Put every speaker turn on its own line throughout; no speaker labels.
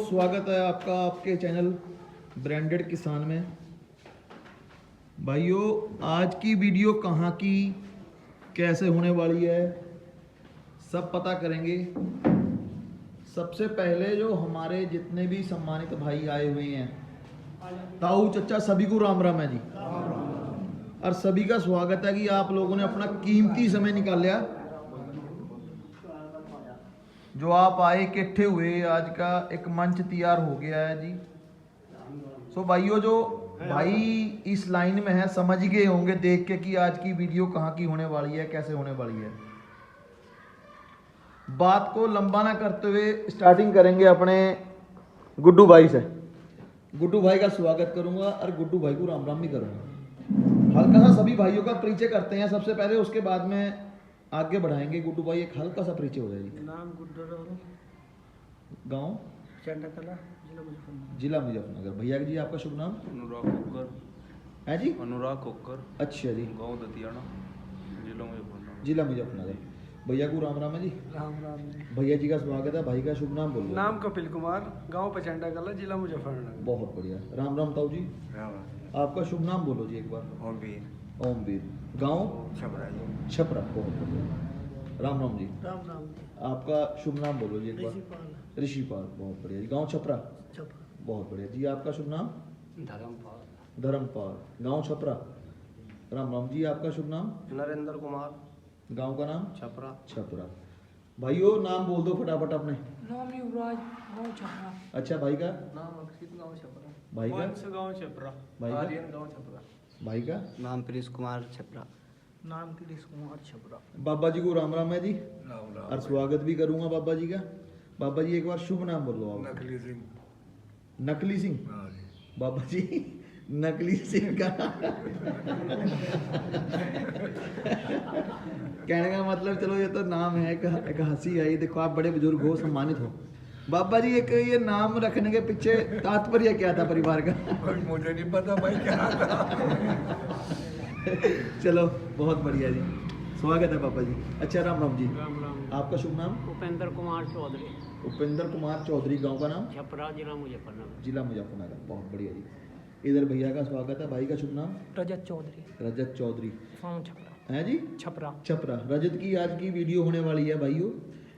स्वागत है आपका आपके चैनल ब्रांडेड किसान में। भाइयों, आज की वीडियो कहाँ की कैसे होने वाली है सब पता करेंगे। सबसे पहले जो हमारे जितने भी सम्मानित भाई आए हुए हैं, ताऊ चचा सभी को राम राम है जी। और सभी का स्वागत है कि आप लोगों ने अपना कीमती समय निकाला, जो आप आए इकट्ठे हुए, आज का एक मंच तैयार हो गया है जी। सो भाइयों, जो भाई इस लाइन में है समझ गए होंगे देख के कि आज की वीडियो कहाँ की होने वाली है, कैसे होने वाली है। बात को लंबा ना करते हुए स्टार्टिंग करेंगे अपने गुड्डू भाई से। गुड्डू भाई का स्वागत करूंगा और गुड्डू भाई को राम राम भी करूंगा। हल्का सा सभी भाइयों का परिचय करते हैं सबसे पहले, उसके बाद में आगे बढ़ाएंगे। गुड्डू भाई एक हल्का सा परिचय हो जाएगी।
नाम गुड्डू,
गांव
चंडकला,
जिला मुजफ्फरनगर। भैया जी आपका शुभ नाम?
अनुराग कोकर
है जी।
अनुराग कोकर,
अच्छा जी।
गांव दतियाना, जिला मुजफ्फरनगर।
जिला मुजफ्फरनगर। भैया को राम राम है जी।
राम राम जी।
भैया जी का स्वागत है। भाई का शुभ नाम बोलो।
नाम कपिल कुमार, गांव पचंडकला, जिला मुजफ्फरनगर।
बहुत बढ़िया। राम राम ताऊ जी। आपका शुभ नाम बोलो जी एक बार। ओमवीर। गांव
छपरा जी।
छपरा। बहुत बढ़िया। राम राम जी।
राम राम जी।
आपका शुभ नाम बोलो जी एक बार।
ऋषिपाल।
ऋषिपाल। बहुत बढ़िया जी। गांव छपरा।
छपरा।
बहुत बढ़िया जी। आपका शुभ नाम?
धर्मपाल।
धर्मपाल। गांव छपरा। राम राम जी। आपका शुभ नाम?
नरेंद्र कुमार,
गांव का नाम?
छपरा।
छपरा। भाइयों नाम बोल दो फटाफट अपने।
नाम युवराज, गांव छपरा।
अच्छा, भाई का?
नाम अक्षित, गांव छपरा।
भाई का?
गांव छपरा।
भाई का?
आर्यन, गांव छपरा।
भाई का?
नाम प्रिंस कुमार छपरा।
नाम कृष्ण कुमार, छपरा।
बाबा जी को राम राम है जी। और स्वागत भी करूंगा बाबा जी का। बाबा जी एक बार शुभ नाम बोलो आप।
नकली सिंह।
नकली सिंह। बाबा जी नकली सिंह का कहने का मतलब, चलो ये तो नाम है, एक हंसी आई। देखो आप बड़े बुजुर्ग हो, सम्मानित हो। बाबा जी एक ये नाम रखने के पीछे तात्पर्य क्या था परिवार का?
मुझे नहीं पता भाई क्या था।
चलो बहुत बढ़िया जी, स्वागत है पापा जी। अच्छा, राम राम जी।
राम राम।
आपका शुभ नाम?
उपेंद्र कुमार चौधरी,
उपेंद्र कुमार चौधरी। गांव का नाम?
छपरा, जिला मुजफ्फरनगर।
जिला मुजफ्फरनगर। बहुत बढ़िया जी। इधर भैया का स्वागत है। भाई का शुभ नाम?
रजत चौधरी,
रजत चौधरी।
गांव छपरा।
है जी।
छपरा।
छपरा। रजत की आज की वीडियो होने वाली है भाइयों।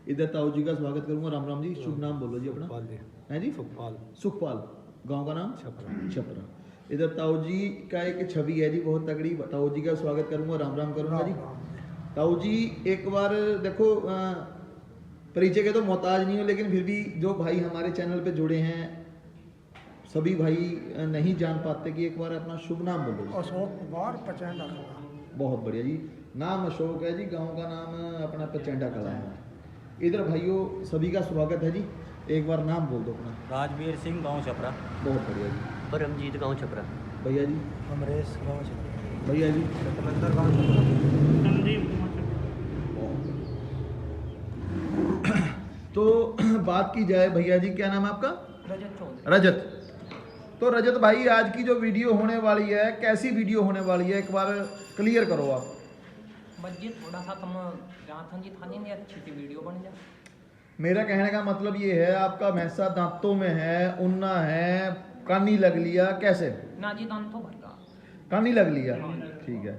इधर ताऊ जी का स्वागत करूंगा। राम राम जी। शुभ नाम बोलो जी अपना। है जी। सुखपाल। गांव का नाम? छपरा। छपरा। इधर ताऊ जी का एक छवि है जी बहुत तगड़ी। ताऊ जी का स्वागत करूंगा, राम राम करूंगा जी। ताऊ जी एक बार देखो, परिचय के तो मोहताज नहीं हो, लेकिन फिर भी जो भाई हमारे चैनल पे जुड़े हैं सभी भाई नहीं जान पाते कि एक बार अपना शुभ नाम बोलो जी।
अशोक कुमार, पचंडकला।
बहुत बढ़िया जी। नाम अशोक है जी, गांव का नाम अपना पचेंडा कला है। इधर भाइयों सभी का स्वागत है जी। एक बार नाम बोल दो अपना।
राजवीर सिंह, गांव छपरा।
बहुत बढ़िया जी।
परमजीत, गांव छपरा।
भैया जी।
अमरेश, गांव छपरा।
भैया जी।
सतमंदर, गांव छपरा। संदीप, गांव छपरा।
तो बात की जाए भैया जी, क्या नाम है आपका?
रजत चौधरी।
रजत। तो रजत भाई आज की जो वीडियो होने वाली है, कैसी वीडियो होने वाली है, एक बार क्लियर करो आप।
बज्जी थोड़ा सा तुम जहाँ जी थाने में अच्छी सी वीडियो बन जाए।
मेरा कहने का मतलब ये है, आपका भैंसा दांतों में है, उन्ना है, कानी लग लिया, कैसे?
ना जी दान तो भर रहा।
कानी लग लिया। ठीक है।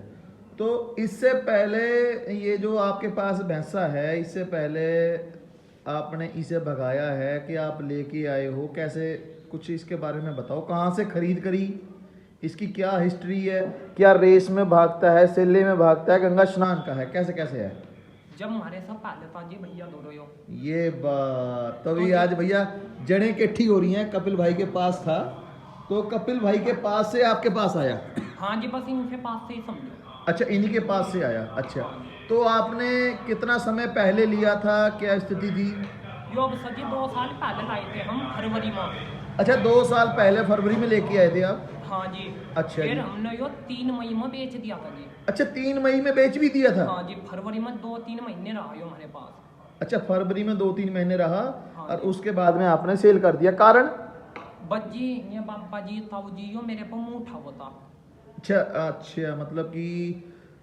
तो इससे पहले ये जो आपके पास भैंसा है, इससे पहले आपने इसे भगाया है कि आप लेके आए हो, कैसे? कुछ इसके बारे में बताओ। कहाँ से खरीद करी, इसकी क्या हिस्ट्री है, क्या रेस में भागता है, सेले में भागता है, गंगा स्नान का है, कैसे कैसे है?
जब हमारे सब पहले ताजी भैया दो रहे हो।
ये बात तो भी आज भैया जड़ें इकट्ठी हो रही हैं। कपिल भाई के पास था तो कपिल भाई के पास से आपके पास आया।
हाँ जी, बस इनके पास से ही समझो।
अच्छा, इन्हीं के पास से आया। अच्छा, तो आपने कितना समय पहले लिया था, क्या स्थिति थी?
यो अब सजी 2 साल पहले लाए थे हम, फरवरी में।
अच्छा, 2 साल पहले फरवरी में लेके आए थे आप?
हाँ जी।
अच्छा
फिर
जी।
हमने यो 3 मई में बेच दिया था जी।
अच्छा, 3 मई में बेच भी दिया था?
हाँ जी, फरवरी में 2-3 महीने रहा यो हमारे पास।
अच्छा, फरवरी में 2-3 महीने रहा।
हाँ
और
जी।
उसके बाद में आपने सेल कर दिया, कारण?
बज्जी ये बाबा जी ताऊ जी यो मेरे पर मुंह उठा होता।
अच्छा अच्छा, मतलब कि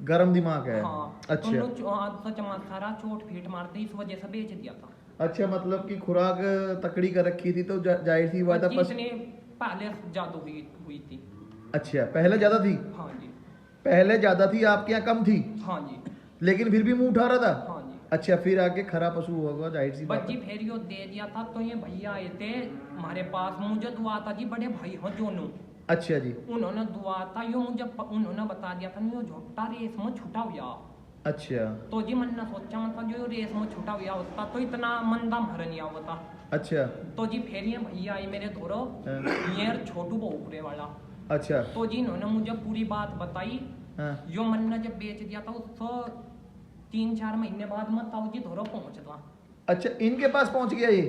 गरम दिमाग है।
हाँ।
अच्छा
सारा चोट फीट मारते, इस वजह से बेच दिया था।
अच्छा, मतलब कि खुराक तकड़ी कर रखी थी तो जाहिर सी बात है
जी इतनी पहले ज्यादा हुई थी।
अच्छा, पहले ज्यादा थी,
हाँ जी।
पहले ज्यादा थी, आपके यहाँ कम थी,
हाँ जी।
लेकिन फिर भी मुंह उठा रहा था।
हाँ जी।
अच्छा, फिर आगे खरा पशु होगा, जाहिर सी बात
बस जी
है।
फिर यो दे दिया था तो ये भैया आए थे हमारे पास, मुझे दुआ था जी, बड़े भाई हो दोनों,
अच्छा जी।
उन्होंने दुआ था यो मुझे उन्होंने बता दिया था यो झोटा रेस में छुटा हुआ।
अच्छा
तो जी मैंने सोचा मतलब जो रेस में छुटा हुआ होता तो इतना मंदा मर नहीं होता।
अच्छा
तो जी फिर ये भैया आए मेरे धोरो,
हाँ।
ये छोटू बहुपुरे वाला।
अच्छा
तो जी इन्होंने मुझे पूरी बात बताई।
हाँ।
जो मैंने जब बेच दिया था उसको 3-4 महीने बाद मैं ताऊ जी धोरो पहुंचता।
अच्छा, इनके पास पहुंच गया ये?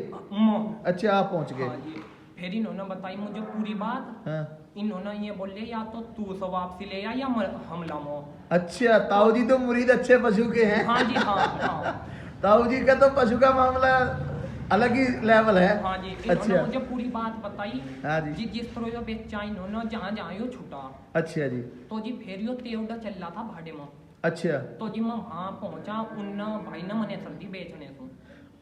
अच्छा, आप पहुंच
हाँ
गए।
जी। फिर इन्होंने बताई मुझे पूरी बात।
हाँ।
इन्होंने ये बोले या तो तू सब वापसी ले या हम लामो।
अच्छा, ताऊ जी तो मुरीद अच्छे पशु के हैं।
हाँ जी। हाँ।
ताऊ जी का तो पशु का मामला अलग ही लेवल है।
हाँ जी। इन्होंने
अच्छा
मुझे पूरी बात बताई।
हाँ जी।
जिस तरह जो बेचा इन्होंने जहाँ जहाँ यो छुटा।
अच्छा जी।
तो जी फिर यो तेवड़ा चल रहा था भाड़े में।
अच्छा।
तो जी मैं वहाँ पहुँचा, उन भाई ने मने सर्दी बेचने को।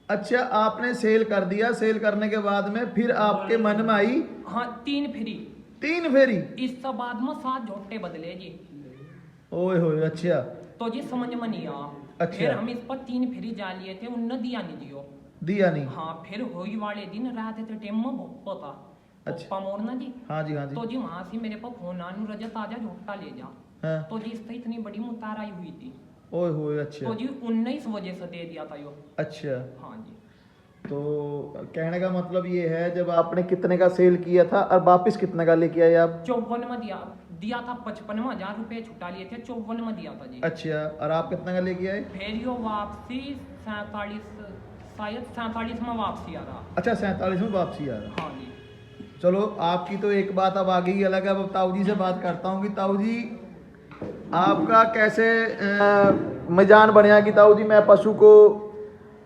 अच्छा, आपने सेल कर दिया, सेल करने के बाद में फिर आपके मन में आई?
हाँ 3 फेरी।
3 फेरी?
इस सब बाद में 7 झोटे बदले जी।
ओए होए। अच्छा
तो जी समझ में नहीं आया।
अच्छा।
फिर हम इस पर 3 फेरी जा लिए थे, उनने दिया नहीं जियो।
दिया नहीं?
हाँ। फिर होई वाले दिन रात के टाइम में भोपा था।
अच्छा।
भोपा मोड़ना जी।
हाँ जी हाँ जी।
तो जी वहां से मेरे पास फोन आनू, रजत आजा झोटा ले जा।
हाँ।
तो जी इससे इतनी बड़ी मुतार आई हुई थी।
ओए होए। अच्छा।
तो जी 19 वजह से दे दिया था यो।
अच्छा,
हाँ जी।
तो कहने का मतलब ये है, जब आपने कितने का सेल किया था और वापस कितने का लेके आए आप?
54 में दिया था। 55,000 रुपए छुटा लिए थे, 54 में दिया था जी।
अच्छा, और आप कितने का लेके आए?
फिर यो वापसी 47, शायद 47 में वापसी आ रहा।
अच्छा, 47 में वापसी आ रहा।
हाँ जी।
चलो, आपकी तो एक बात अब आ गई अलग है। अब ताऊ जी से बात करता हूँ कि ताऊ जी आपका कैसे मिजान बनया कि ताऊ जी मैं पशु को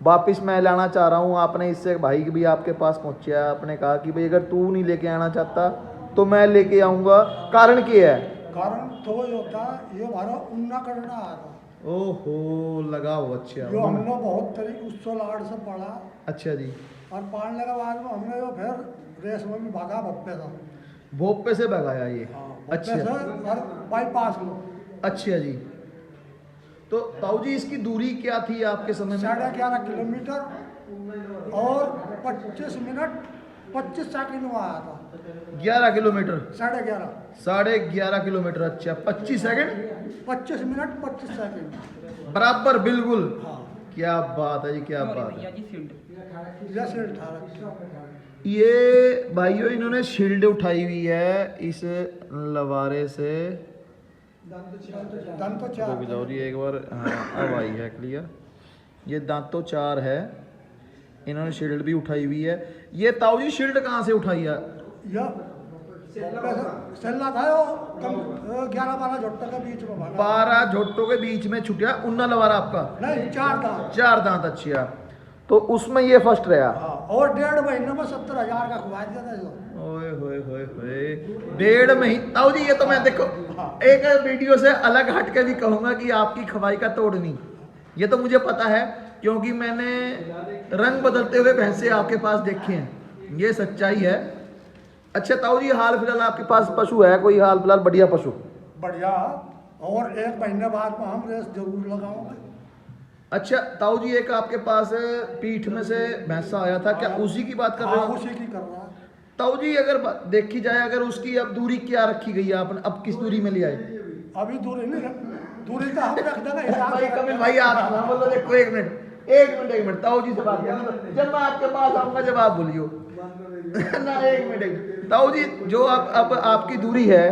वापस मैं लाना चाह रहा हूँ। आपने इससे भाई भी आपके पास पहुँचा, आपने कहा कि भाई अगर तू नहीं लेके आना चाहता तो मैं लेके आऊँगा। कारण क्या है?
कारण तो ये होता ये हमारा उन्ना करना आ रहा।
ओहो, लगाओ। अच्छा,
जो हमने बहुत तरीके उससे लाड़ से पढ़ा
अच्छा जी।
और पढ़ने के बाद में हमने जो फिर रेस में भी भागा भप्पे था।
भोपे से भगाया ये?
अच्छा
अच्छा
और बाईपास में
अच्छा जी। तो ताऊ जी इसकी दूरी क्या थी आपके समय में?
11.5 किलोमीटर और 25 मिनट 25 सेकंड में आया था।
11 किलोमीटर?
11.5
11.5 किलोमीटर। अच्छा, 25 सेकंड?
25 मिनट 25 सेकंड
बराबर, बिल्कुल।
हाँ।
क्या बात है जी, क्या
और
बात
भैया
है।
जी फील्ड।
जैसे 18
ये भाइयों इन्होंने शील्ड उठाई हुई है इस लवारे से।
दंतो
रुक जाओ जी एक बार। हाँ, अब आई है क्लियर। ये दांतों 4 है। इन्होंने शील्ड भी उठाई हुई है। ये ताऊ जी शील्ड कहाँ से उठाई है?
यह सेल्ला था यो 11-12 झोट्टा के बीच में भागा।
12 झोटों के बीच में छुटिया उन्ना लवारा आपका?
नहीं 4 था।
4 दांत। अच्छा, तो उसमें ये फर्स्ट रहा।
हाँ, और 1.5 महीने में 70,000 का खुआ दिया था इसको।
ओए होए होए होए। 1.5 महीने। ताऊ जी ये तो मैं देखो एक वीडियो से अलग हट के भी कहूंगा कि आपकी खवाई का तोड़ नहीं। ये तो मुझे पता है क्योंकि मैंने रंग बदलते हुए भैंसे आपके पास देखे हैं, ये सच्चाई है। अच्छा ताऊ जी, हाल फिलहाल आपके पास पशु है कोई हाल फिलहाल बढ़िया पशु?
बढ़िया। और 1 महीने बाद में हम रेस जरूर लगाओगे।
अच्छा ताऊ जी, एक आपके पास पीठ में से भैंसा आया था, क्या उसी की बात कर रहे
हाँ,
हो?
उसी की कर रहा है।
ताऊ जी अगर देखी जाए, अगर उसकी अब दूरी क्या रखी गई है आपने, अब किस दूरी में ले आए?
अभी दूरी नहीं, दूरी तो हम रख देंगे हिसाब
भाई
से।
कपिल भाई आप ना बोलो, देखो एक मिनट ताऊ जी से बात करना। जब मैं आपके पास आऊंगा जब आप बोलियो ना। एक मिनट ताऊ जी, जो अब आपकी दूरी है,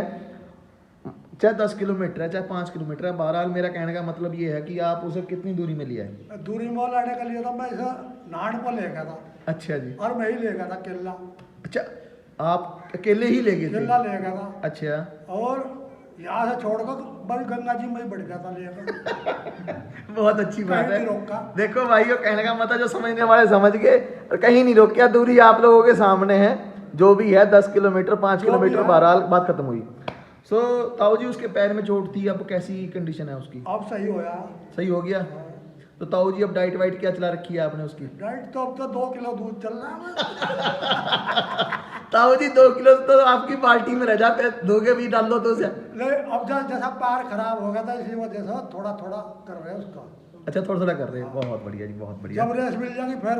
चाहे 10 किलोमीटर है चाहे 5 किलोमीटर है, बहरहाल मेरा कहने का मतलब ये है कि आप उसे कितनी दूरी में ले आए?
दूरी में लाने के लिए तो मैं इसे नाड़ पर ले गया था।
अच्छा जी।
और मैं ही ले गया था केला।
अच्छा, आप अकेले ही ले गए
केला
थे?
ले गया था।
अच्छा।
और यहाँ से छोड़कर बस गंगा जी में ही बढ़ गया था लेकर।
बहुत अच्छी बात
कहीं
है।
नहीं रोका।
देखो भाइयों, कहने का मतलब जो समझने वाले समझ गए, और कहीं नहीं रोकिया। दूरी आप लोगों के सामने है, जो भी है 10 किलोमीटर 5 किलोमीटर, बहरहाल बात खत्म हुई। सो ताऊ जी, उसके पैर में चोट थी, अब कैसी कंडीशन है उसकी?
अब सही होया।
सही हो गया? तो ताऊ जी अब डाइट वाइट क्या चला रखी है आपने उसकी?
डाइट तो अब तो 2 किलो दूध चल रहा है।
ताऊ जी 2 किलो तो आपकी बाल्टी में रह जा, फिर दोगे भी डाल दो तो उसे।
ले अब जैसा पैर खराब हो गया था इसी वजह से थोड़ा थोड़ा कर रहे हैं उसका।
अच्छा थोड़ा थोड़ा कर रहे हैं, बहुत बढ़िया जी, बहुत बढ़िया।
जब रेस मिल जाएगी फिर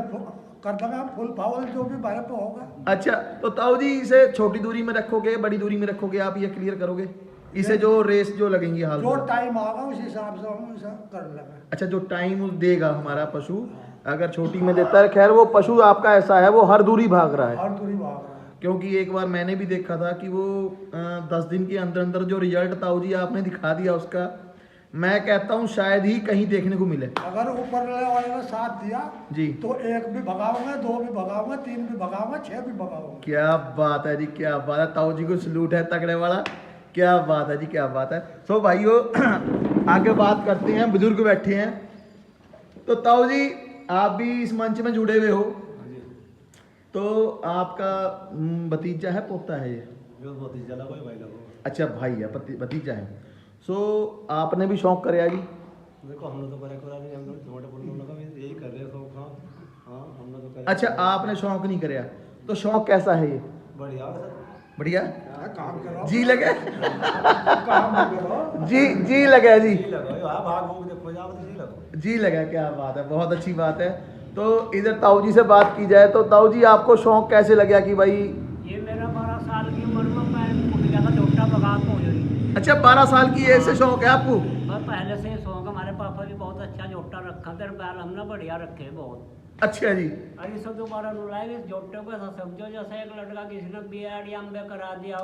कर देंगे हम फुल पावल जो भी बाहर पे होगा।
अच्छा तो ताऊ जी इसे छोटी दूरी में रखोगे, बड़ी दूरी में रखोगे, आप ये क्लियर करोगे? इसे जो रेस जो लगेंगी हाल
जो
में।
टाइम आएगा उस हिसाब से हम इसे कर लेंगे।
अच्छा जो टाइम देगा हमारा पशु, अगर छोटी में देता है, खैर वो पशु आपका ऐसा है वो हर दूरी भाग रहा है।
हर दूरी भाग रहा है।
क्योंकि एक बार मैंने भी देखा था कि वो 10 दिन के अंदर अंदर जो रिजल्ट ताऊ जी आपने दिखा दिया उसका, मैं कहता हूँ शायद ही कहीं देखने को मिले।
अगर ऊपर वाले ने साथ दिया
जी
तो 1 भी भगाऊंगा, 2 भी भगाऊंगा, 3 भी भगाऊंगा, 6 भी भगाऊंगा।
क्या बात है जी, क्या बात है, ताऊ जी को सलूट है तगड़े वाला, क्या बात है जी, क्या बात है। सो भाइयों आगे बात करते हैं, बुजुर्ग बैठे हैं। तो ताऊ जी आप भी इस मंच में जुड़े हुए हो, तो आपका भतीजा है पोता है ये?
भतीजा लगो भाई लगो।
अच्छा भाई है, भतीजा है। सो आपने भी शौक करे जी?
देखो हम लोग तो करे करा नहीं, हम लोग छोटे पुल्लों लगा यही कर रहे हैं शौक। हाँ हम लोग तो करे।
अच्छा आपने शौक नहीं कराया, तो शौक कैसा है ये?
बढ़िया सर,
बढ़िया
काम करो,
जी लगे
काम करो।
जी लगे जी,
जी लगो। हाँ भाग भूख देखो जाओ तो जी लगो।
जी लगा, क्या बात है, बहुत अच्छी बात है। तो इधर ताऊ जी से बात की जाए तो ताऊ जी आपको शौक कैसे लगा कि भाई?
ये मेरा 12 साल की उम्र में पैर फूट गया था, झोटा बगात हो गई।
अच्छा 12 साल की ऐसे शौक है आपको?
और पहले से ही शौक, हमारे पापा भी बहुत अच्छा झोटा रखा था, पैर हमने बढ़िया रखे बहुत।
अच्छा जी।
अरे सब दोबारा नुलाए इस झोटे को, ऐसा समझो जैसे एक लड़का किसी ने बीआरडी में करा दिया,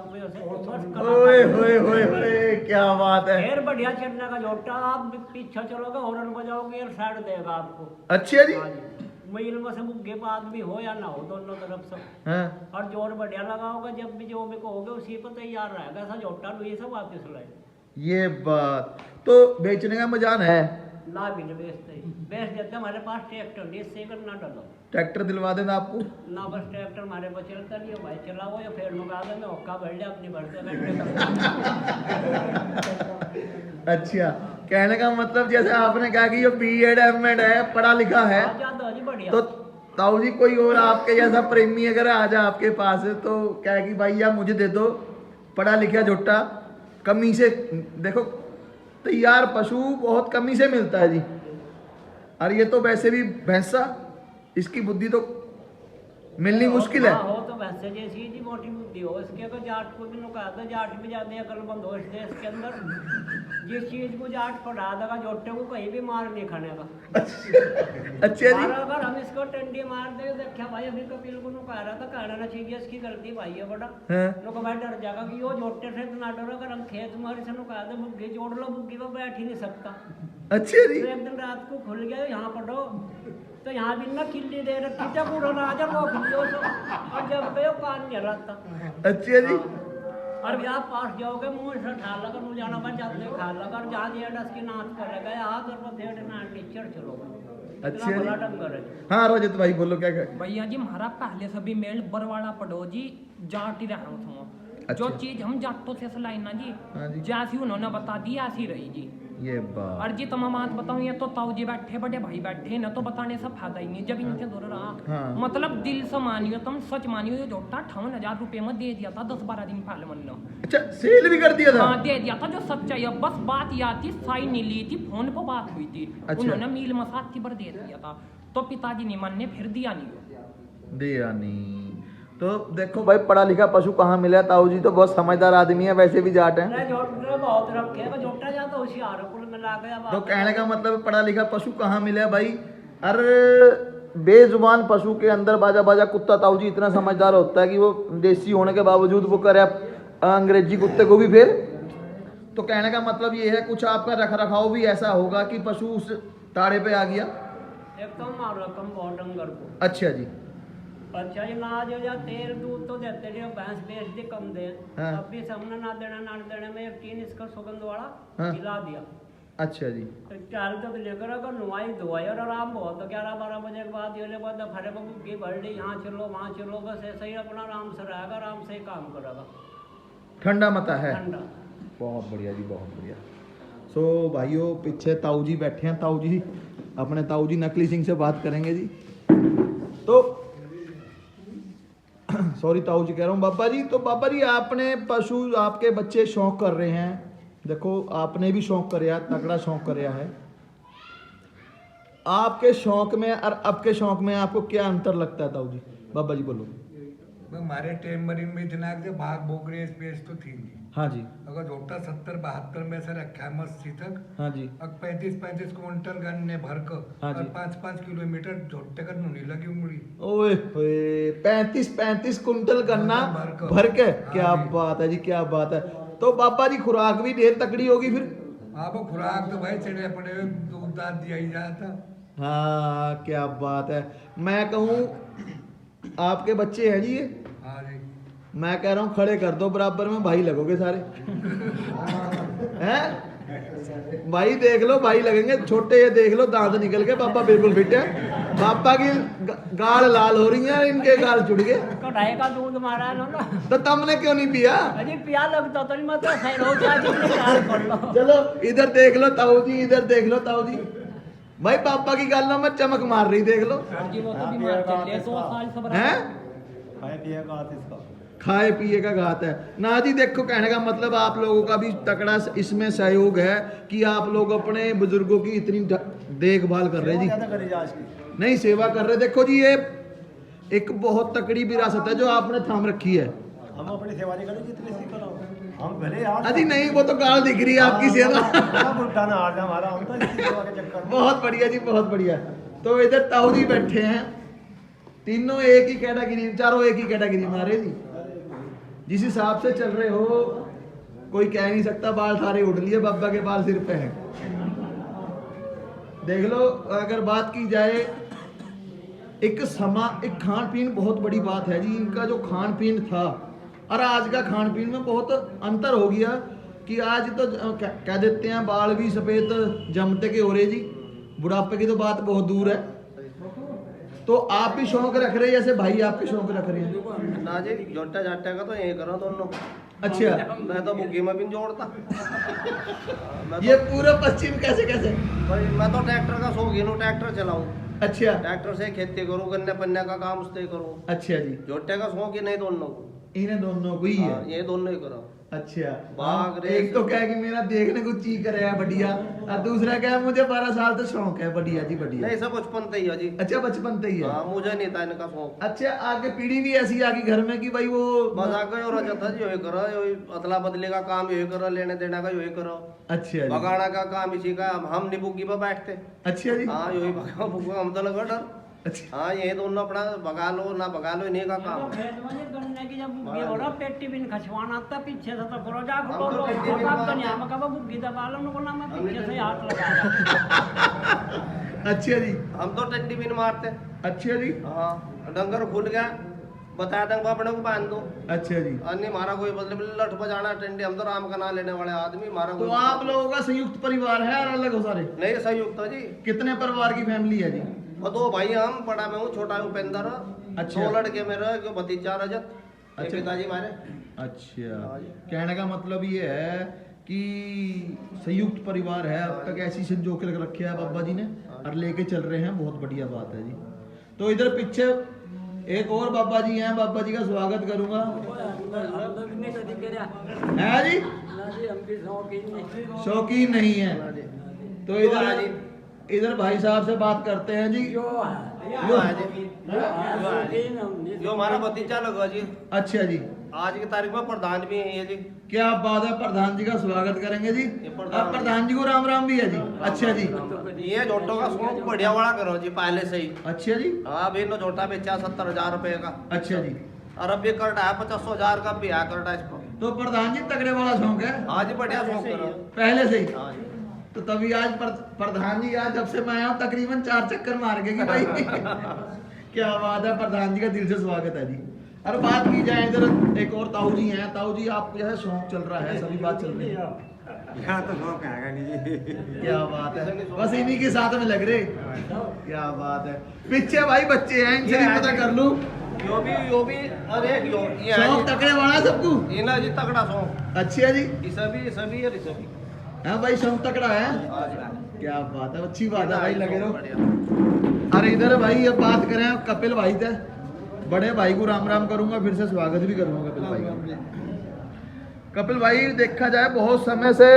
ओए होए होए होए, क्या बात है।
फिर बढ़िया चलने का झोटा, आप पीछे चलोगे हॉर्न बजाओगे यार साइड देगा आपको।
अच्छा जी।
हाँ जी, मील में से मुग्गे पे आदमी हो या ना हो, दोनों तरफ से।
हाँ।
और जोर बढ़िया लगाओगे, जब भी जो भी कहोगे उसी पर तैयार रहेगा, ऐसा झोटा लुई से वापस लाए।
ये बात तो बेचने का मजान है
ना भी नहीं बेचते, बेच देते हमारे पास ट्रैक्टर नहीं, इससे कर ना डालो।
ट्रैक्टर दिलवा देना आपको?
ना बस ट्रैक्टर हमारे पास चलता नहीं है भाई, चलाओ या फिर मुका दे, मैं ओक्का भर लिया अपनी भरते
अच्छा कहने का मतलब जैसे आपने कहा कि जो बीएड एमएड है, पढ़ा लिखा है, तो ताऊ जी कोई और आपके जैसा प्रेमी अगर आ जाए आपके पास तो क्या कि भाई यार मुझे दे दो पढ़ा लिखा झोटा, कमी से देखो तैयार पशु बहुत कमी से मिलता है जी। और ये तो वैसे भी भैंसा, इसकी बुद्धि तो मिलनी मुश्किल है।
हो तो वैसे जैसी जी मोटी बुद्धि हो, इसके अगर जाट को भी नुका दे, जाट भी ज्यादा अकलमंद हो इस देश के अंदर, जिस चीज को जाट पढ़ा देगा झोटे को कहीं भी मार नहीं खाने का।
अच्छा जी।
अगर हम इसको टंडी मार दे, देखा भाई अभी कपिल को नुका रहा था, कहना ना चाहिए इसकी गलती भाई है बड़ा, लोग भाई डर जाएगा कि यो झोटे से ना डरो, अगर हम खेत मारे से नुका दे, बुग्गी जोड़ लो, बुग्गी पर बैठ ही नहीं सकता।
अच्छा जी।
तो एक दिन रात को खुल गया यहाँ पढ़ो, तो यहाँ भी ना किल्ली दे रखी थी, पूरा राजा वो खिल्लो सो, और जब गए कान नहीं रहता।
अच्छा जी।
और भी आप पास जाओगे मुंह से ठा लगा, मुँह जाना बच जाते खा लगा, और जहाँ दिया डस की नाच कर गए हाथ और पथेड़ ना टीचर चलो।
अच्छा जी।
बड़ा डंगर है।
हाँ रजत भाई बोलो क्या कह?
भैया जी हमारा पहले से भी मेल बरवाड़ा पढ़ो जी, जाट ही रहा हूँ। जो चीज हम जाटों से सिलाई ना जी,
हाँ जी।
जैसी उन्होंने बता दी ऐसी रही जी।
ये बात।
और जी तुम बात बताऊं, ये तो ताऊ जी बैठे बड़े भाई बैठे ना, तो बताने से फायदा ही नहीं, जब इनसे दूर रहा।
हाँ।
मतलब दिल से मानियो, तुम सच मानियो, ये झोटा 58,000 रुपए में दे दिया था 10-12 दिन पहले मन।
अच्छा सेल भी कर दिया था?
हाँ दे दिया था, जो सच्चाई है। बस बात याद थी, साइन नहीं ली थी, फोन पर बात हुई थी।
अच्छा।
उन्होंने मील मसाती पर दे दिया था, तो पिताजी ने मन ने फिर दिया नहीं।
दिया नहीं। तो देखो भाई पढ़ा लिखा पशु कहाँ मिला, ताऊ जी तो बहुत समझदार आदमी है, वैसे भी जाट है।
मैं झोटे बहुत रखे, झोटा जाता होशियार कुल मिला गया।
तो कहने का मतलब पढ़ा लिखा पशु कहाँ मिला भाई? अरे बेजुबान पशु के अंदर बाजा बाजा कुत्ता, ताऊ जी इतना समझदार होता है कि वो देसी होने के बावजूद वो करे अंग्रेजी कुत्ते को भी फिर। तो कहने का मतलब ये है कुछ आपका रख रखाव भी ऐसा होगा कि पशु उस ताड़े पे आ गया।
एकदम मार रकम बहुत डंगर को।
अच्छा जी।
अच्छा जी ना जो या तेल दूध तो देते रहे, भैंस बेच दे कम दे,
हाँ।
अब भी सामने ना देने में एक 3 इसका सुगंध वाला
हाँ।
खिला दिया।
अच्छा जी।
तो 4 तक लेकर अगर नुआई धुआई और आराम बहुत, तो 11-12 बजे के बाद ये लोग फरे बुग्गी भर ली, यहाँ चलो वहाँ चलो, बस ऐसे ही अपना आराम से रहेगा, आराम से ही काम करेगा,
ठंडा मता है।
ठंडा।
बहुत बढ़िया जी, बहुत बढ़िया। सो भाइयों पीछे ताऊ जी बैठे हैं, ताऊ जी अपने ताऊ जी नकली सिंह से बात करेंगे जी। तो सॉरी ताऊ जी कह रहा हूँ बाबा जी। तो बाबा जी आपने पशु आपके बच्चे शौक कर रहे हैं, देखो आपने भी शौक करया, तगड़ा शौक करया है। आपके शौक में और अब के शौक में आपको क्या अंतर लगता है ताऊ जी? बाबा जी बोलो।
हमारे टेम्बरिंग में इतना कि भाग बोगरे स्पेस तो थी नहीं।
हाँ जी।
अगर झोटा 70-72 में से रखा है मस्ती तक।
हाँ जी।
अब 35-35 क्विंटल गन्ने भर कर
हाँ
और
जी।
5-5 किलोमीटर झोटे का नुनी लगी उंगली।
ओए होए 35 कुंटल गन्ना भर के, क्या बात है जी, क्या बात है। तो बाबा जी खुराक भी ढेर तकड़ी होगी फिर।
आप खुराक तो भाई चढ़े पड़े हुए दूध दाद दिया ही जाता।
हाँ क्या बात है। मैं कहूँ आपके बच्चे हैं जी ये,
हाँ जी।
मैं कह रहा हूँ खड़े कर दो बराबर में, भाई लगोगे सारे हैं भाई। देख लो भाई लगेंगे, छोटे ये देख लो दांत निकल के, पापा बिल्कुल फिट है। पापा की गाल लाल हो रही है, इनके गाल चुड़ गए।
कढ़ाई का दूध मारा है ना।
तो तुमने क्यों नहीं पिया?
अजी पिया लगता तो नहीं, मतलब सही हो जाए जितने कार कर लो।
चलो इधर देख लो ताऊ जी, इधर देख लो ताऊ जी। भाई पापा की गालों में चमक मार रही, देख लो।
जी वो तो बीमार चल रहे 2 साल सब रहा।
हैं
खाए पिए का हाथ इसका।
खाए पिए का घात है ना जी। देखो कहने का मतलब आप लोगों का भी तकड़ा इसमें सहयोग है कि आप लोग अपने बुजुर्गों की इतनी देखभाल कर रहे हैं
ज्यादा
जी।
करी जा आज की।
नहीं सेवा कर रहे। देखो जी ये एक बहुत तकड़ी विरासत है जो आपने थाम रखी है।
हम अपनी सेवा नहीं करें जितनी सी करो। हम भले यार
अजी नहीं वो तो गाल दिख रही है आपकी सेवा।
बुढ़ा ना हार जाए हमारा, हम तो इसी सेवा के चक्कर में।
बहुत बढ़िया जी, बहुत बढ़िया। तो इधर ताऊ जी बैठे हैं, तीनों एक ही कैटेगरी, चारों एक ही कैटेगरी में आ रहे जी। जिस हिसाब से चल रहे हो कोई कह नहीं सकता। बाल सारे उड़ लिए, बाबा के बाल सिर पे हैं, देख लो। अगर बात की जाए एक खान पीन बहुत बड़ी बात है जी। इनका जो खान पीन था और आज का खान पीन में बहुत अंतर हो गया कि आज तो कह देते हैं बाल भी सफेद जमते के हो रहे जी, बुढ़ापे की तो बात बहुत दूर है। तो आप भी शौक रख रहे हैं जैसे भाई आपके शौक रख रहे हैं
ना जी जोटा जाटा का तो यही करो दोनों।
अच्छा
मैं तो बुग्गी में भी जोड़ता।
ये पूरा पश्चिम कैसे कैसे?
भाई मैं तो ट्रैक्टर का शौकीन हूँ, ट्रैक्टर चलाऊं।
अच्छा
ट्रैक्टर से खेती करूँ, गन्ने पन्ने का काम उससे करूँ।
अच्छा जी।
जोटे का शौक ही नहीं दोनों को।
इन्हें दोनों को ही है।
ये दोनों ही करो।
अच्छा
बाघ रेस।
एक तो क्या है कि मेरा देखने को ची करे है बढ़िया, और दूसरा क्या है मुझे 12 साल तो शौक है। बढ़िया जी बढ़िया।
नहीं सब बचपन से ही है जी।
अच्छा बचपन से ही है।
हाँ मुझे नहीं था इनका शौक।
अच्छा आगे पीढ़ी भी ऐसी आ गई घर में कि भाई वो
बस आगे और रचा था यही करो, यही अदला बदली का काम यही करो, लेने देने का यही करो।
अच्छा जी।
भगाना का काम इसी का। हम नहीं बुग्गी पर बैठते।
अच्छा जी।
हाँ यही भगा बुग्गा हम तो लगा डर।
अच्छा
हाँ ये दोनों अपना भगा लो ना भगा लो, इन्हीं का काम है।
खेत में गन्ने की जब ये हो रहा पेटी बिन खचवाना था पीछे से तो करो जा
हम
करो
तो
लो
पेटी बिन
आप
मारते
दुनिया में कब बुग्गी दबा लो उनको ना मैं पीछे से हाथ लगा।
अच्छा जी।
हम तो टंडी भी नहीं मारते।
अच्छा जी।
हाँ डंगर खुल गया बता देंगे अपने को बांध दो।
अच्छा जी।
अन्य मारा कोई बदले लठ बजाना टंडी, हम तो राम का नाम लेने वाले आदमी। मारा
तो
कोई
आप लोगों का संयुक्त परिवार है और अलग हो सारे?
नहीं संयुक्त है जी।
कितने परिवार की फैमिली है जी?
और 2 भाई हम, बड़ा मैं हूँ, छोटा हूँ उपेंद्र।
अच्छा।
2 लड़के मेरे, एक भतीजा रजत, एक
अच्छा।
पिताजी मारे।
अच्छा
हाँ जी।
कहने का मतलब ये है कि संयुक्त परिवार है, अब तक ऐसी संजो के रखे है बाबा जी ने और लेके चल रहे हैं। बहुत बढ़िया बात है जी। तो इधर पीछे एक और बाबा जी हैं, बाबा जी का स्वागत करूंगा। है जी? शौकीन नहीं है। तो इधर भाई साहब से बात करते हैं जी।
यो हमारा भतीजा लगा जी।
अच्छा जी।
आज की तारीख में प्रधान भी है ये जी।
क्या बात है, प्रधान जी का स्वागत करेंगे जी।
प्रधान-
प्रधान जी को राम राम भी है जी। अच्छा जी।
ये झोटों का शौक बढ़िया बड़ा करो जी पहले से ही।
अच्छा जी।
हाँ अभी नो झोटा बेचा 70,000 रुपए का।
अच्छा जी।
और अभी करटा है 85,000 का भी है करटा इसको।
तो प्रधान जी तगड़े वाला शौक है
आज बढ़िया शौक करो।
पहले से ही।
हाँ जी।
तो तभी आज प्रधान जी आज जब से मैं आया तकरीबन 4 चक्कर मार गए कि भाई क्या बात है। प्रधान जी का दिल से स्वागत है जी। और बात की जाए इधर एक और ताऊ जी हैं। ताऊ जी आप जो है शौक चल रहा है, सभी बात चल रही है।
यहाँ तो शौक आएगा नहीं जी।
क्या बात है, बस इन्हीं के साथ में लग रहे। क्या बात है। पीछे भाई बच्चे हैं, इनसे भी पता कर लूं।
यो भी अरे यो ये है
शौक
जी।
तकड़े वाला सबको।
ये ना जी तगड़ा शौक।
अच्छा जी।
ये सभी और ये सभी।
हाँ भाई शौक तकड़ा है।
हाँ जी।
क्या बात है, अच्छी बात है भाई, लगे रहो। अरे इधर भाई अब बात करें कपिल भाई से, बड़े भाई को राम राम करूंगा, फिर से स्वागत भी करूंगा कपिल भाई का। कपिल भाई देखा जाए बहुत समय से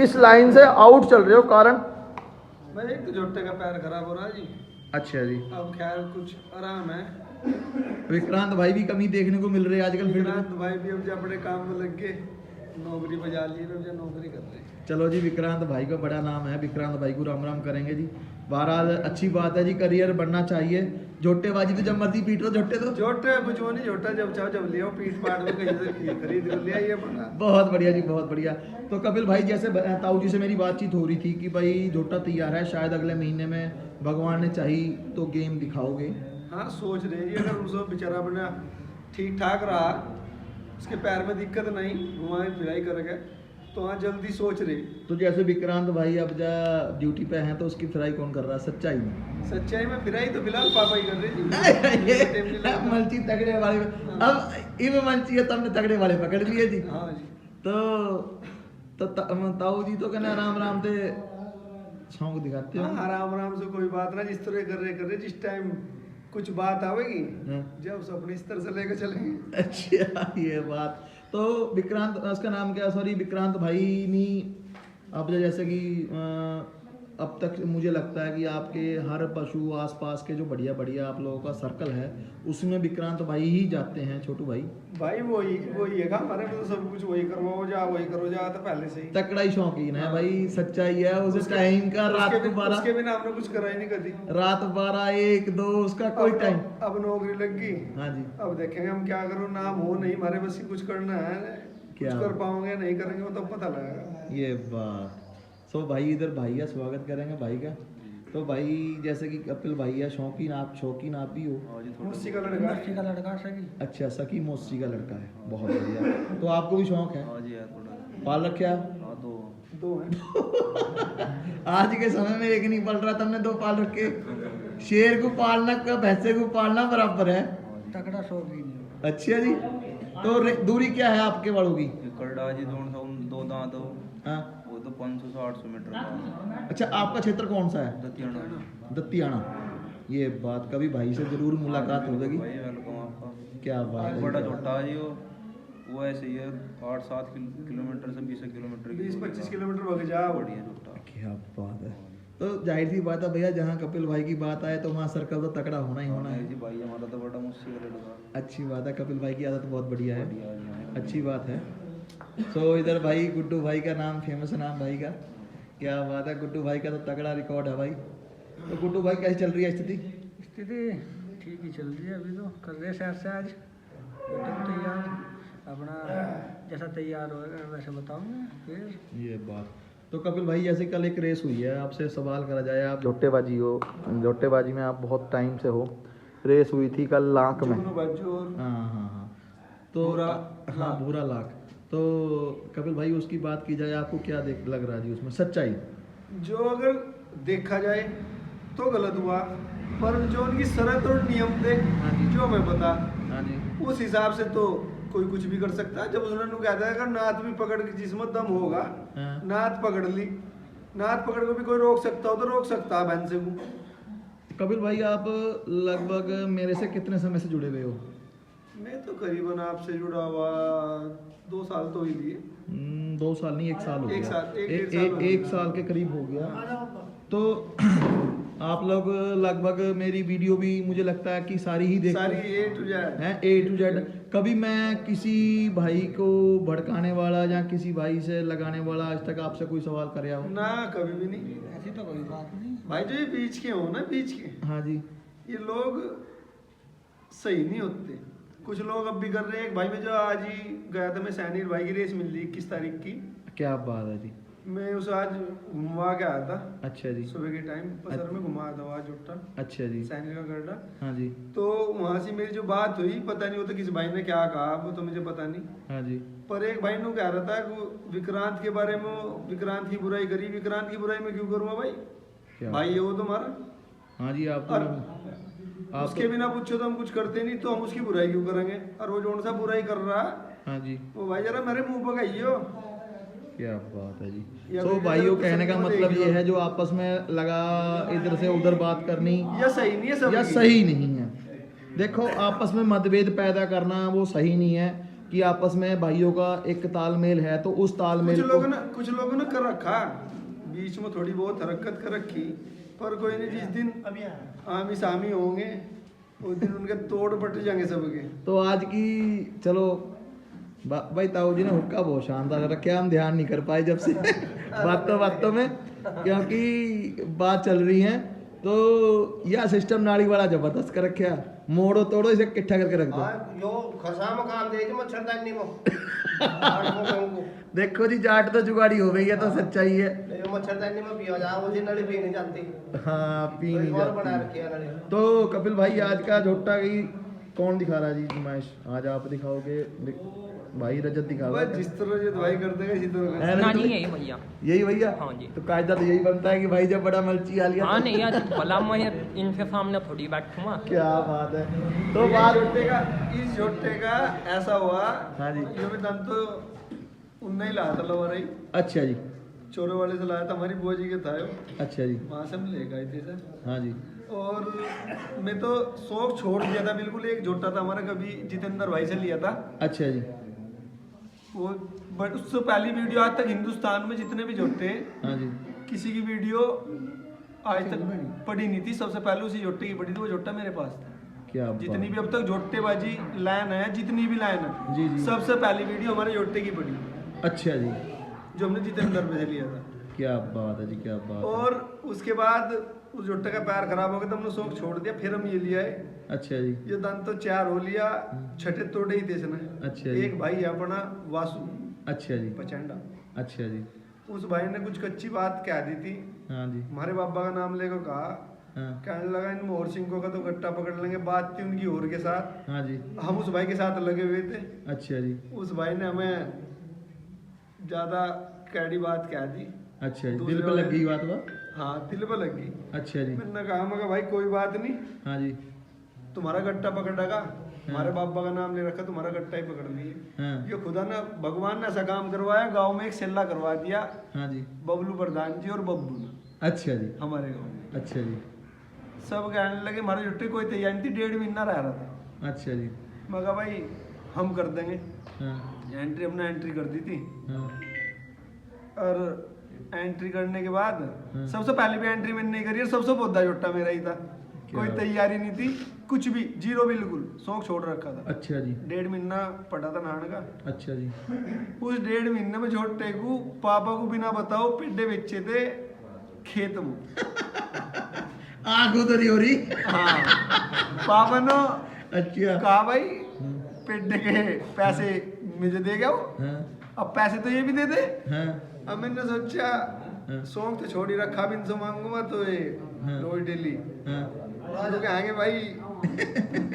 इस लाइन से आउट चल रहे हो, कारण?
भाई एक तो जोटे का पैर खराब हो रहा है जी,
अच्छा जी।
अब खैर कुछ आराम है।
विक्रांत भाई भी कमी देखने को मिल रही है आजकल फील्ड में।
विक्रांत भाई भी अब जो अपने काम में लग गए, नौकरी बजा ली, अब जो नौकरी कर रहे हैं।
चलो जी, विक्रांत भाई का बड़ा नाम है, विक्रांत भाई को राम राम करेंगे जी। बहरहाल अच्छी बात है जी, करियर बनना चाहिए। जोटेबाजी तो जब मर्जी पीट लो, जोटे तो
जोटे कुछ वो नहीं, जोटा जब चाहो जब लियो, पीठ पाट में कहीं से खरीद लिया ये बना।
बहुत बढ़िया जी, बहुत बढ़िया। तो कपिल भाई जैसे ताऊ जी से मेरी बातचीत हो रही थी कि भाई जोटा तैयार है, शायद अगले महीने में भगवान ने चाही तो गेम दिखाओगे।
हाँ सोच रहे जी, अगर उसको बेचारा अपना ठीक ठाक रहा, उसके पैर में दिक्कत नहीं, घुमाई फिराई करेगा तो हाँ जल्दी सोच रहे।
तो जैसे विक्रांत भाई अब जा ड्यूटी पे हैं तो उसकी फ्राई कौन कर रहा है सच्चाई में?
सच्चाई में फिराई तो फिलहाल पापा ही कर रहे जी।
मंची तगड़े वाले, अब इव मंची है, तुमने तगड़े वाले पकड़ लिए जी।
हाँ जी।
तो ताऊ जी तो कहना राम राम से शौक दिखाते हो।
हाँ आराम आराम से कोई बात ना, जिस तरह कर रहे जिस टाइम कुछ बात आवेगी जब सब अपने इस तरह से लेकर चलेंगे।
अच्छा ये बात। तो विक्रांत, उसका नाम क्या, सॉरी विक्रांत भाई ने अब जैसे कि अब तक मुझे लगता है कि आपके हर पशु आसपास के जो बढ़िया बढ़िया आप लोगों का सर्कल है उसमें विक्रांत भाई ही जाते हैं, छोटू भाई।
भाई वही है हमारे में तो सब कुछ वही करवाओ जा, वही करो जा, तो पहले से ही
तकड़ा ही शौकीन है भाई, सच्चाई है। उस टाइम का रात को 12,
उसके बिना हमने कुछ करा ही नहीं कभी।
रात 12, 1, 2 उसका कोई टाइम।
अब नौकरी लग गई,
हाँ जी।
अब देखेंगे हम क्या करो, नाम हो नहीं हमारे बस ही कुछ करना है, कुछ कर पाओगे नहीं करेंगे वो तब पता लगेगा।
ये बात। तो भाई इधर भाई का स्वागत करेंगे भाई का। तो भाई जैसे कि कपिल भाई है, शौकीन आप भी हो।
मौसी का लड़का सही।
अच्छा, सकी मौसी का लड़का है, बहुत बढ़िया। तो आपको भी शौक है?
हाँ जी यार, थोड़ा
पाल रखा?
हाँ
दो है।
आज के समय में एक नहीं पल रहा, तुमने 2 पाल रखे। शेर को पालना का भैंसे को पालना बराबर है।
तगड़ा शौकीन है।
अच्छा जी। तो दूरी क्या है आपके वालों की?
करड़ा जी 2 दांत हो,
हाँ।
वो तो 500-800 मीटर का।
अच्छा, आपका क्षेत्र कौन सा है?
दतियाना।
दतियाना। ये बात, कभी भाई से जरूर मुलाकात हो जाएगी।
भाई वेलकम आपका।
क्या बात है।
बड़ा छोटा है जी, वो ऐसे ही है, 8-7 किलोमीटर से 20 किलोमीटर
20-25 किलोमीटर भाग जा।
बढ़िया छोटा।
क्या बात है। तो जाहिर सी बात है भैया, जहाँ कपिल भाई की बात आए तो वहाँ सर्कल तो तकड़ा होना ही होना है
जी। भाई हमारा तो बड़ा मुश्किल लड़का।
अच्छी बात है, कपिल भाई की आदत बहुत बढ़िया है,
बढ़िया।
अच्छी बात है। तो इधर भाई गुड्डू भाई का नाम, फेमस नाम भाई का, क्या बात है। गुड्डू भाई का तो तगड़ा रिकॉर्ड है भाई। तो गुड्डू भाई कैसी चल रही है स्थिति?
ठीक ही चल रही है, अभी तो कर रहे शहर से आज तैयार, अपना जैसा तैयार होगा वैसे बताऊंगा फिर।
ये बात। तो कपिल भाई जैसे कल एक रेस हुई है, आपसे सवाल करा जाए, आप जोटेबाजी हो, जोटेबाजी में आप बहुत टाइम से हो, रेस हुई थी कल लाख में। हाँ। तो हाँ भूरा लाख। तो कपिल भाई उसकी बात की जाए, आपको क्या लग रहा है जी उसमें सच्चाई?
जो अगर देखा जाए तो गलत हुआ, पर जो उनकी शर्त और नियम थे जो हमें पता,
हाँ जी।
उस हिसाब से तो कोई कुछ भी कर सकता है। जब उन्होंने कहता है अगर नाथ भी पकड़ के जिसमें दम होगा,
हाँ।
नाथ पकड़ ली, नाथ पकड़ को भी कोई रोक सकता हो तो रोक सकता है भैंसे को।
कपिल भाई आप लगभग मेरे से कितने समय से जुड़े हुए हो?
मैं तो करीबन आपसे जुड़ा हुआ 2 साल तो ही लिए।
2 साल नहीं, 1 साल हो गया।
1 साल, 1
एक साल के करीब हो गया। तो आप लोग लगभग मेरी वीडियो भी मुझे लगता है कि सारी ही देखते
सारी A to Z
हैं, A to Z। कभी मैं किसी भाई को भड़काने वाला या किसी भाई से लगाने वाला आज तक आपसे कोई सवाल कराया हो?
ना, कभी भी नहीं।
ऐसी तो कोई बात नहीं
भाई, जो ये बीच के हो ना, बीच के,
हाँ जी।
ये लोग सही नहीं होते। कुछ लोग अब भी कर रहे हैं। एक भाई में जो आज ही गया था, मैं सैनिल भाई की रेस मिल रही 21 तारीख की।
क्या बात है जी।
मैं उसे आज घुमा के आया था।
अच्छा जी।
सुबह के टाइम पसर में घुमा था आज उठा।
अच्छा जी।
सैनिल का गड्ढा।
हाँ जी।
तो वहां से मेरी जो बात हुई, पता नहीं वो तो किस भाई ने क्या कहा, वो तो मुझे पता नहीं।
हाँ जी।
पर एक भाई ने कह रहा था कि विक्रांत के बारे में, विक्रांत की बुराई करी। विक्रांत की बुराई में क्यों करूँगा भाई?
क्या
भाई है वो तुम्हारा।
हाँ जी। आप
और उसके बिना पूछो तो हम कुछ करते नहीं, तो हम उसकी बुराई क्यों करेंगे? और वो जो सा बुराई कर रहा है,
हाँ जी।
वो भाई जरा मेरे मुंह पर कहियो।
क्या बात है जी।
या
तो
वीडियो
भाइयों
तो
कहने का
सबको
मतलब
देख
ये
लो।
है जो आपस में लगा इधर से उधर बात करनी
या सही नहीं है सब
या सही नहीं है। देखो आपस में मतभेद पैदा करना वो सही नहीं है कि आपस में भाइयों का एक तालमेल है तो उस तालमेल को
कुछ लोगों ने कर रखा, बीच में थोड़ी बहुत हरकत कर रखी, पर कोई नहीं, जिस दिन आमी सामी होंगे उस दिन उनके तोड़ पट जाएंगे सबके।
तो आज की चलो भाई ताऊ जी ने हुक्का बहुत शानदार रखा, हम ध्यान नहीं कर पाए जब से बातों में, क्योंकि बात चल रही है तो यह सिस्टम नाड़ी वाला जबरदस्त कर रखा, मोड़ो तोड़ो इसे इकट्ठा करके रख दो।
यो खसा मकान दे के मच्छरदानी में
देखो जी जाट तो जुगाड़ी हो गई है तो सच्चाई है।
यो मच्छरदानी में पिया जा, मुझे नली पी नहीं जाती।
हाँ पी नहीं
और बना
जाती।
रखी है नली।
तो कपिल भाई आज का झोटा की कौन दिखा रहा है जी नुमाइश? आज आप दिखाओगे भाई रजत दिखाओगे?
बस जिस तरह ये दवाई कर देगा इसी तरह
है
ना
रजत
नहीं
भाई?
यही भैया।
यही भैया?
हाँ जी।
तो कायदा तो यही बनता है कि भाई जब बड़ा मर्ची आ लिया
हाँ
तो-
नहीं यार, भला मैं इनके सामने थोड़ी बैठूंगा।
क्या बात है। तो बात
इस झोटे का ऐसा हुआ।
हाँ जी।
ये भी दम तो उन्ना ही लाया था लवा रही,
अच्छा जी।
चोरों वाले से लाया था, हमारी बुआ जी के था यो,
अच्छा जी।
वहां से हम ले गए थे सर।
हाँ जी।
और मैं तो शौक छोड़ दिया था बिल्कुल। एक झोटा था हमारा, कभी जितेंद्र भाई से लिया था
अच्छा जी।
वो, बट उससे पहली वीडियो आज तक हिंदुस्तान में जितने भी झोटे
हाँ जी।
किसी की वीडियो आज तक पड़ी नहीं थी, सबसे पहले उसी झोटे की पड़ी थी। वो झोटा मेरे पास था।
क्या
जितनी
बात।
भी अब तक झोटेबाजी लाइन है, जितनी भी लाइन है,
जी, जी।
सबसे पहली वीडियो हमारे झोटे की पड़ी,
अच्छा जी।
जो हमने जितेंद्र पे से लिया था।
क्या बात है जी, क्या बात है।
और उसके बाद उस झोटे का पैर खराब हो गया तो हमने शौक छोड़ दिया। फिर हम ये लिया है,
अच्छा जी।
ये दान तो 4 हो लिया, छठे तोड़े ही थे इसने।
अच्छा जी।
एक भाई है अपना वासु
अच्छा जी।
पचैंडा,
अच्छा जी।
उस भाई ने कुछ कच्ची बात कह दी थी,
हाँ जी।
हमारे बाबा का नाम लेकर कहा,
हाँ।
कहने लगा इन मोहर सिंह का तो गट्टा पकड़ लेंगे। बात थी उनकी और के साथ,
हाँ जी।
हम उस भाई के साथ लगे हुए थे।
अच्छा जी।
उस भाई ने हमें ज्यादा कैडी बात कह दी।
अच्छा जी।
दूसरे
दिल पे
वाले-
लग गई बात वो?
हाँ, दिल पर लग गई।
अच्छा जी।
मैंने कहा मगर भाई कोई बात नहीं,
हाँ जी।
तुम्हारा गट्टा पकड़ेगा, हमारे बाबा का नाम ले रखा, तुम्हारा गट्टा ही पकड़ लिए।
हाँ।
ये खुदा ने, भगवान ने ऐसा काम करवाया, गांव में एक सेल्ला करवा दिया,
हाँ जी।
बबलू प्रधान जी और बब्बू ने,
अच्छा जी।
हमारे गाँव में।
अच्छा जी।
सब कहने लगे हमारे जुट्टे कोई तैयारी नहीं थी, 1.5 महीना रह रहा था।
अच्छा जी।
मगर भाई हम कर देंगे।
हाँ।
एंट्री हमने एंट्री कर दी थी,
हाँ।
और एंट्री करने के बाद
हाँ।
सबसे पहले भी एंट्री मैंने नहीं करी, और सबसे पौधा जुट्टा मेरा ही था। कोई तैयारी नहीं थी, कुछ भी, जीरो, बिल्कुल शौक छोड़ रखा था।
अच्छा जी।
1.5 महीना पड़ा था नहाने का।
अच्छा जी।
उस 1.5 महीने में झोटे को पापा को बिना बताओ पेड्डे बेचे थे खेत में।
आंख उधर हो रही।
हाँ, पापा ने
अच्छा।
कहा भाई पेड्डे के पैसे मुझे दे गया वो,
हाँ।
अब पैसे तो ये भी दे दे।
हाँ।
अब मैंने सोचा
हाँ।
शौक तो छोड़ ही रखा, भी इनसे मांगूंगा तो ये
हाँ।
रोज डेली
हाँ।
तो कहेंगे भाई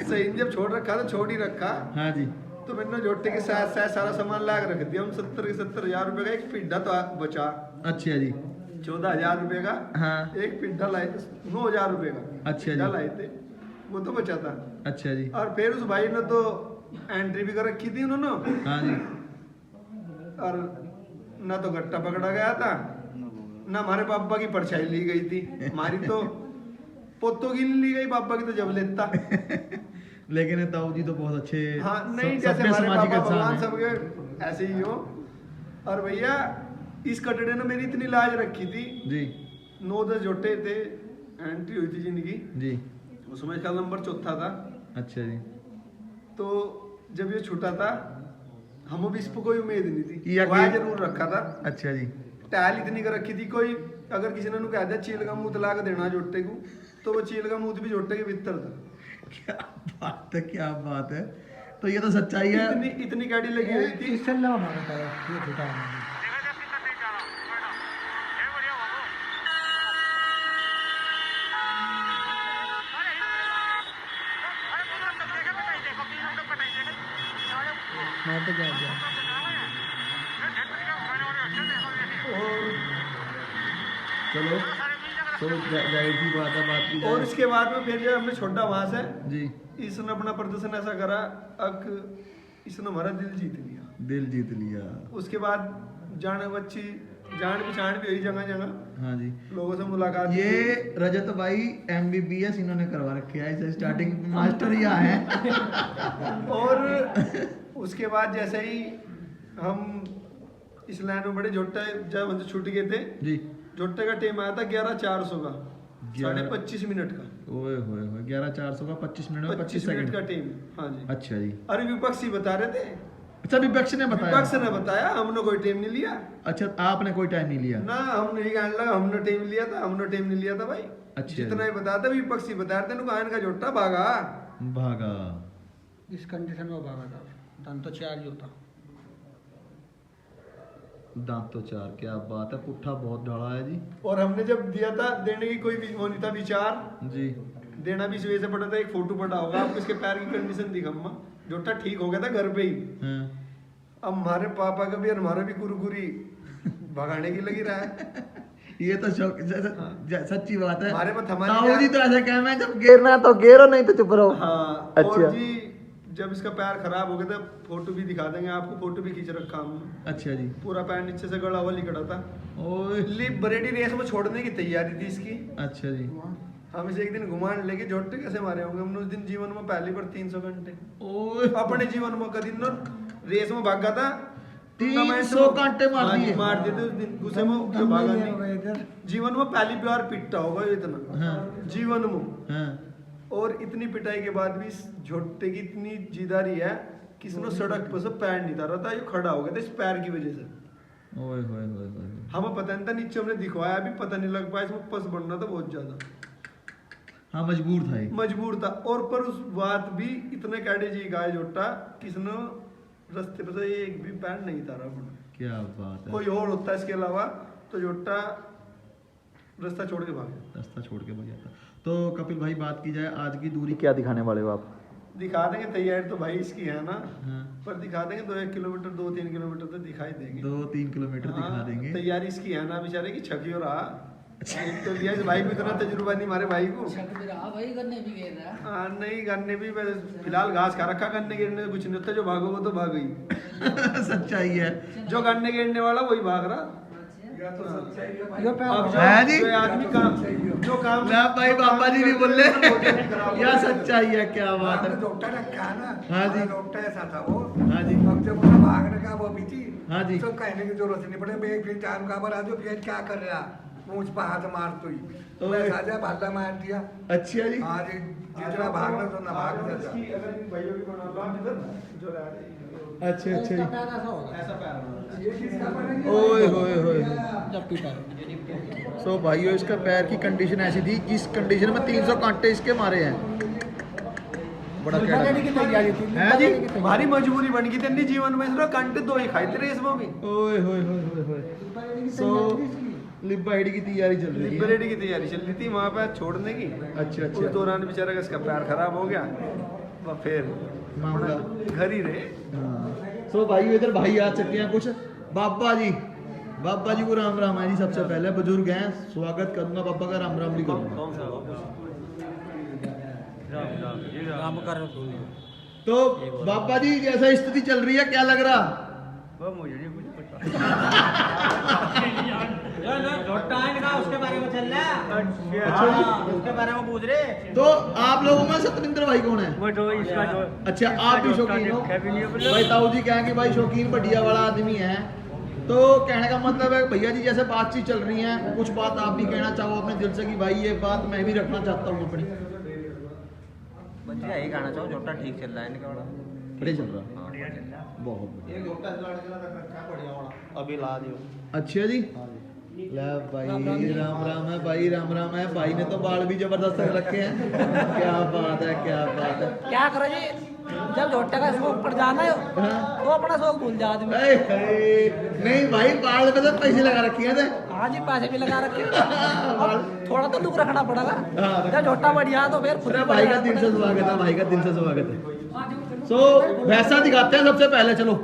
सही, जब छोड़ रखा तो छोड़ ही रखा।
हाँ जी।
तो मैंने झोटे के साथ साथ सारा सामान ला के रख दिया। हम 70,000 रुपए का एक पिड्डा तो बचा,
अच्छा जी।
14,000 रुपए का।
हाँ।
एक पिड्डा लाए, 9,000 रुपए का
अच्छा जी।
पिड्डा लाए थे, वो तो बचा था।
अच्छा जी।
और फिर उस भाई ने तो एंट्री भी कर रखी थी उन्होंने,
हाँ जी।
और ना तो गट्टा पकड़ा गया था, ना हमारे पापा की परछाई ली गई थी। हमारी तो पोतों की ली गई, पापा की तो जब लेता।
लेकिन ताऊ जी तो बहुत अच्छे,
हाँ नहीं,
सभ्य
जैसे हमारे
सामाजिक
पापा
इंसान
भगवान
हैं।
सबके ऐसे ही हो। और भैया इस कटड़े ने मेरी इतनी लाज रखी थी,
जी।
9-10 जोटे थे, एंट्री हुई थी जिनकी,
जी।
उसमें इसका नंबर 4था था।
अच्छा जी।
तो जब ये छूटा था, हमें भी इस पर कोई उम्मीद नहीं थी,
या
वह
कि-
जरूर रखा था।
अच्छा जी।
टैल इतनी कर रखी थी, कोई अगर किसी ने कह दिया चील का मुंह ला के देना जोटे को, तो वो चील का मुंह भी जोटे के भीतर था।
क्या बात है, क्या बात है। तो ये तो सच्चाई है।
इतनी गाड़ी लगी हुई थी।
इससे ना मांगता है ये छोटा है। मैं तो क्या गया
चलो तो जाहिर सी बात है, बात की
और
जाए।
इसके बाद में फिर जब हमने छोड़ा वहां से,
जी।
इसने अपना प्रदर्शन ऐसा करा, अब इसने हमारा दिल जीत लिया।
दिल जीत लिया।
उसके बाद जान बच्ची जान पहचान भी हुई जगह जगह,
हाँ जी।
लोगों से मुलाकात
ये
हुई।
रजत भाई MBBS इन्होंने करवा रखी है, इसे स्टार्टिंग मास्टर ही है।
और उसके बाद जैसे ही हम इस लाइन में बड़े, झोट्टा जब हम छूट गए थे,
जी।
झोट्टे का टाइम आया था 11:400 का, 25.5 मिनट का।
ओए होए होए 11:400 का 25 मिनट में
25 मिनट का टाइम। हाँ जी।
अच्छा जी।
अरे विपक्षी बता रहे थे,
अच्छा विपक्ष ने बताया।
विपक्ष ने बताया, हमने कोई टाइम नहीं लिया
अच्छा आपने कोई टाइम नहीं लिया।
ना, हमने ये कहने लगा हमने टाइम लिया था, हमने टाइम नहीं लिया था भाई।
अच्छा
जितना ही बताता विपक्षी बता रहे थे, गायन का झोट्टा भागा।
भागा।
इस कंडीशन में भागा था, दांत तो 4 ही होता।
दांत तो 4, क्या बात है, पुट्ठा बहुत ढाला है जी।
और हमने जब दिया था, देने की कोई वो नहीं था विचार,
जी।
देना भी इस वजह से पड़ा था, एक फोटो पड़ा होगा आपको, इसके पैर की कंडीशन दिखा, जोटा ठीक हो गया था घर पे ही।
हाँ।
अब हमारे पापा का भी और हमारा भी कुरकुरी भगाने की लगी रहा है।
ये तो सच्ची बात है।
हमारे पास हमारी
ताऊ जी तो ऐसा कह मैं जब गिरना तो गिरो, नहीं तो चुप रहो।
हाँ।
अच्छा।
और जी जब इसका पैर खराब हो गया था, फोटो भी दिखा देंगे आपको, फोटो भी खींच रखा हमने।
अच्छा जी।
पूरा पैर नीचे से गड़ा हुआ लिखड़ा था।
ओए।
लिप बरेडी रेस में छोड़ने की तैयारी थी इसकी।
अच्छा जी।
हम इसे एक दिन घुमान लेके, झोट्टे कैसे मारे होंगे हमने उस दिन जीवन में पहली बार 300 घंटे।
ओए।
अपने जीवन में कभी न रेस में भागा था,
300 घंटे मार
हाँ जी,
दिए।
मार दिए थे उस दिन, गुस्से में जो भागा नहीं। जीवन में पहली बार पिटता होगा ये इतना।
हाँ।
जीवन में।
हाँ।
और इतनी पिटाई के बाद भी इस झोट्टे की इतनी जिदारी है कि इसने सड़क पर से पैर नहीं उतारा था, ये खड़ा हो गया था इस पैर की वजह से।
ओए होए होए होए।
हमें पता नहीं था, नीचे हमने दिखवाया, अभी पता नहीं लग पाया, इसमें पस बढ़ना था बहुत ज्यादा।
हाँ मजबूर था ये।
मजबूर था। और पर उस बात भी इतने कैडे जी गाय जोटा, किसने रास्ते पर से एक भी पैर नहीं उतारा अपना।
क्या बात है।
कोई और होता इसके अलावा तो जोटा रास्ता छोड़ के भाग गया।
रास्ता छोड़ के भाग गया था। तो कपिल भाई बात की जाए, आज की दूरी क्या दिखाने वाले हो आप?
दिखा देंगे, तैयारी तो भाई इसकी है ना।
हाँ।
पर दिखा देंगे 2-1 किलोमीटर 2-3 किलोमीटर तो दिखाई देंगे।
2-3 किलोमीटर दिखा
हाँ,
देंगे।
तैयारी इसकी है ना, बेचारे की छकी हो रहा। एक तो लिया इस भाई को इतना तजुर्बा नहीं, हमारे भाई को।
भाई गन्ने भी गिर रहा है।
हाँ, नहीं गन्ने भी फिलहाल घास खा रखा, गन्ने गिरने कुछ नहीं होता, जो भागो वो तो भाग गई।
सच्चाई है।
जो गन्ने गिरने वाला वही भाग रहा। अब
है जी?
जो आदमी काम, जो काम
ना भाई बाबा जी भी बोल रहे या सच्चाई है, क्या बात है।
डॉक्टर रखा है ना।
हाँ जी।
डॉक्टर ऐसा था वो।
हाँ जी।
अब जब उसका भागने का वो भी थी।
हाँ जी।
तो कहने की जरूरत नहीं पड़े, भाई फिर टाइम का बना दो, फिर क्या कर रहा, पूछ पर हाथ मार तो ही। तो मैं साजा भाला मार दिया।
अच्छा जी।
हाँ जी, जितना भागना तो ना भागना था।
अगर इन भाइयों की बना लो आप इधर जो रह रही
अच्छा अच्छा जी।
ऐसा पैर
ये किसका बनेगा?
ओए होए होए।
जब पीटा है।
सो भाइयों इसका पैर की कंडीशन ऐसी थी, जिस कंडीशन में 300 कांटे इसके मारे हैं। बड़ा क्या है जी।
हमारी मजबूरी बन गई थी जीवन में, इसलिए कंटे 2 ही खाई थे रेस में भी।
ओए होए होए होए। सो लिब्बा हेडी की तैयारी चल रही है।
लिबरेटी की तैयारी चल रही थी वहाँ पे छोड़ने की।
अच्छा
उस
अच्छा।
दौरान बेचारा का इसका पैर खराब हो गया, वो फिर
मामला
घर ही रहे।
सो भाइयों इधर भाई आ चुके हैं कुछ। बाबा जी, बाबा जी को राम राम है जी। सबसे पहले बुजुर्ग हैं, स्वागत करूंगा बाबा का, राम राम भी करूंगा।
काम कर।
तो बाबा जी जैसा स्थिति चल रही है, क्या लग रहा?
वो मुझे नहीं कुछ पता।
उसके बारे में चल रहा है।
अच्छा।
उसके बारे में पूछ रहे।
तो आप लोगों में सतविंदर भाई कौन है?
वो तो इसका जो
अच्छा आप भी शौकीन हो? भाई ताऊ जी कहें कि भाई शौकीन बढ़िया वाला आदमी है। तो कहने का मतलब है भैया जी जैसे बातचीत चल रही है, कुछ बात आप भी कहना चाहो अपने दिल से कि भाई ये बात मैं भी रखना चाहता हूँ अपनी।
बच्चे यही कहना चाहो, झोटा ठीक चल रहा है इनका बड़ा।
बढ़िया चल रहा है, बहुत बढ़िया।
एक झोटा लड़का बढ़िया वाला अभी ला दियो।
अच्छा जी। ले भाई राम राम है भाई, राम राम है भाई ने तो बाल भी जबरदस्त रखे हैं। क्या बात है, क्या बात है।
क्या करो जी, जब झोटे का शौक पड़ जाना है
हाँ।
तो अपना शौक भूल जा आदमी।
नहीं भाई बाल में तो पैसे लगा रखे थे।
हाँ जी, पैसे भी लगा रखे अब थोड़ा तो लुक रखना पड़ेगा।
हाँ।
जब झोटा बढ़िया तो फिर खुद ही
भाई का
बढ़िया।
दिल से स्वागत है, भाई का दिल से स्वागत है। सो वैसा दिखाते हैं सबसे पहले। चलो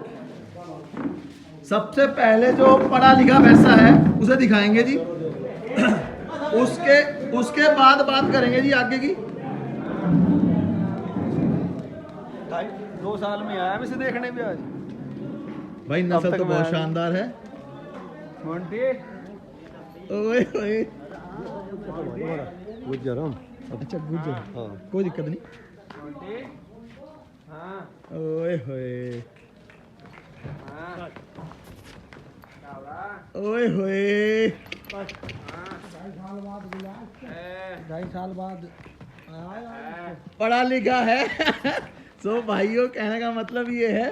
सबसे पहले जो पढ़ा लिखा वैसा है उसे दिखाएंगे जी। उसके बाद बात करेंगे जी आगे की।
2 साल में आया मैं इसे देखने भी आज।
भाई नस्ल तो बहुत शानदार है। ओए ओए
गुजर हम
अच्छा गुजर
हाँ
कोई दिक्कत नहीं ओए होए ओए होए
2.5 साल बाद
पढ़ा लिखा है सो भाइयों कहने का मतलब ये है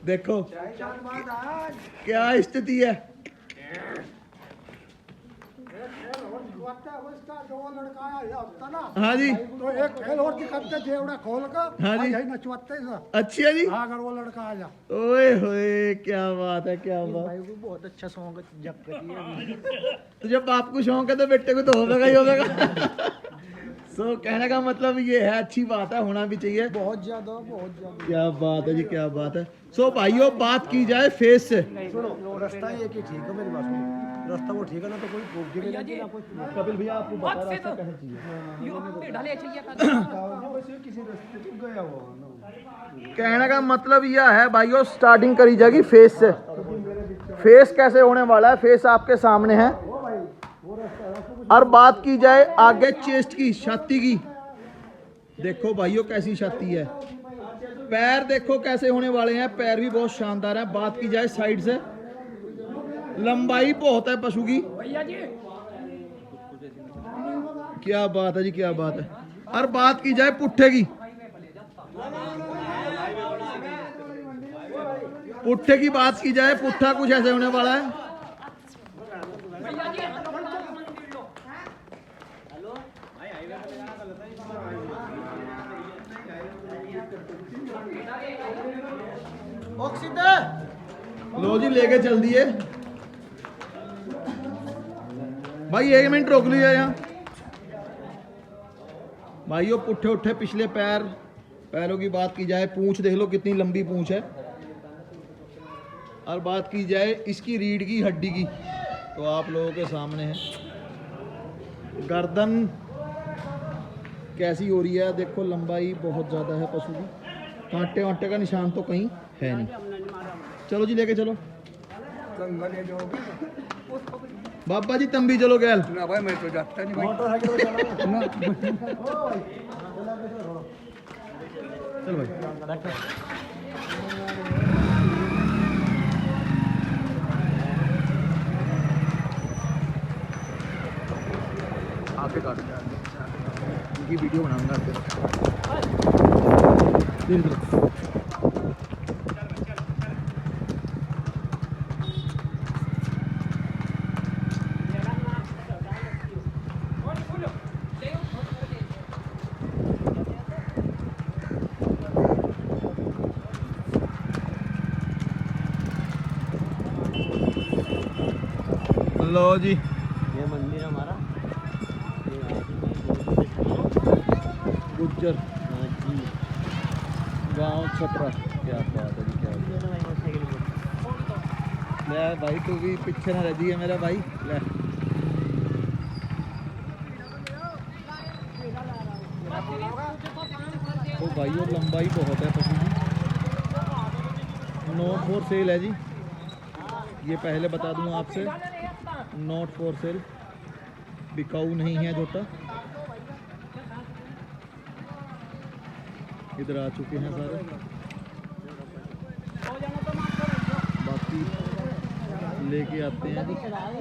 देखो क्या स्थिति है हाँ जी
तो एक खेल और दिखाते थे उड़ा खोल कर
हाँ जी।
यही नचवाते हैं
अच्छी है जी
अगर वो लड़का आ जा
ओए होए क्या बात है क्या बात
भाई को बहुत अच्छा सॉन्ग जब करी है
तो जब बाप को शौक है तो बेटे को तो होगा ही होगा सो कहने का मतलब ये है अच्छी बात है होना भी चाहिए
बहुत ज्यादा
क्या बात है जी क्या बात है सो भाइयों बात की जाए फेस से
सुनो रास्ता एक ही ठीक है मेरी बात सुनो रास्ता वो ठीक है ना तो कोई भूख भी
भैया जी
ना कोई
कपिल भैया आपको
बहुत
बता
से
रास्ता
तो
कैसे चाहिए
यो पेड़ा ले चाहिए था
वैसे किसी रास्ते से गया हुआ ना
कहने का मतलब यह है भाइयों स्टार्टिंग करी जाएगी फेस से फेस कैसे होने वाला है फेस आपके सामने है और बात की जाए आगे चेस्ट की छाती की देखो भाइयों कैसी छाती है पैर देखो कैसे होने वाले हैं पैर भी बहुत शानदार है बात की जाए साइड से लंबाई बहुत है पशु की
भैया जी
क्या बात है जी क्या बात है और बात की जाए पुट्ठे की पुट्ठे की बात की जाए पुट्ठा कुछ ऐसे होने वाला है
भैया जी मंदिर लो
लो जी लेके चल दिए भाई 1 मिनट रोक लिया यहाँ भाइयों पुट्ठे उठे पिछले पैरों की बात की जाए पूंछ देख लो कितनी लंबी पूंछ है और बात की जाए इसकी रीढ़ की हड्डी की तो आप लोगों के सामने है गर्दन कैसी हो रही है देखो लंबाई बहुत ज़्यादा है पशु की कांटे वांटे का निशान तो कहीं है नहीं चलो जी लेके चलो बाबा जी तुम भी चलो गैल
ना भाई मैं तो जाता नहीं भाई
चलो भाई आगे काट उनकी वीडियो बनाऊंगा लो जी
ये मंदिर हमारा
गुज्जर गांव छपरा क्या बात है जी क्या बात है। ले भाई तू भी पीछे ना रह जी है मेरा भाई ले तो भाई और लंबाई बहुत है पशु की नॉट फॉर सेल है जी ये पहले बता दूं आपसे नॉट फॉर सेल बिकाऊ नहीं है जोटा इधर आ चुके हैं सारे बाकी लेके आते हैं जी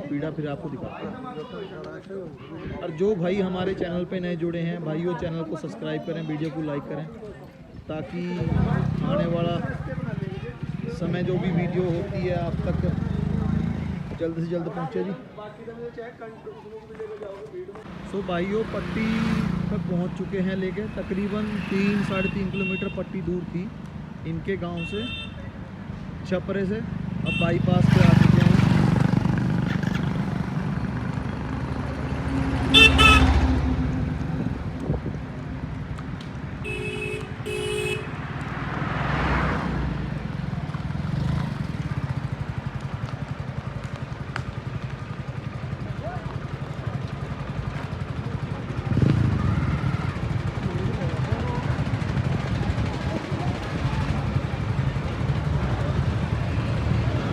पीड़ा फिर आपको दिखाते हैं और जो भाई हमारे चैनल पे नए जुड़े हैं भाइयों चैनल को सब्सक्राइब करें वीडियो को लाइक करें ताकि आने वाला समय जो भी वीडियो होती है आप तक जल्द से जल्द पहुंचे जी सो भाइयों पट्टी तक पहुंच चुके हैं लेके तकरीबन 3-3.5 किलोमीटर पट्टी दूर थी इनके गांव से छपरे से अब बाईपास पे आ चुके हैं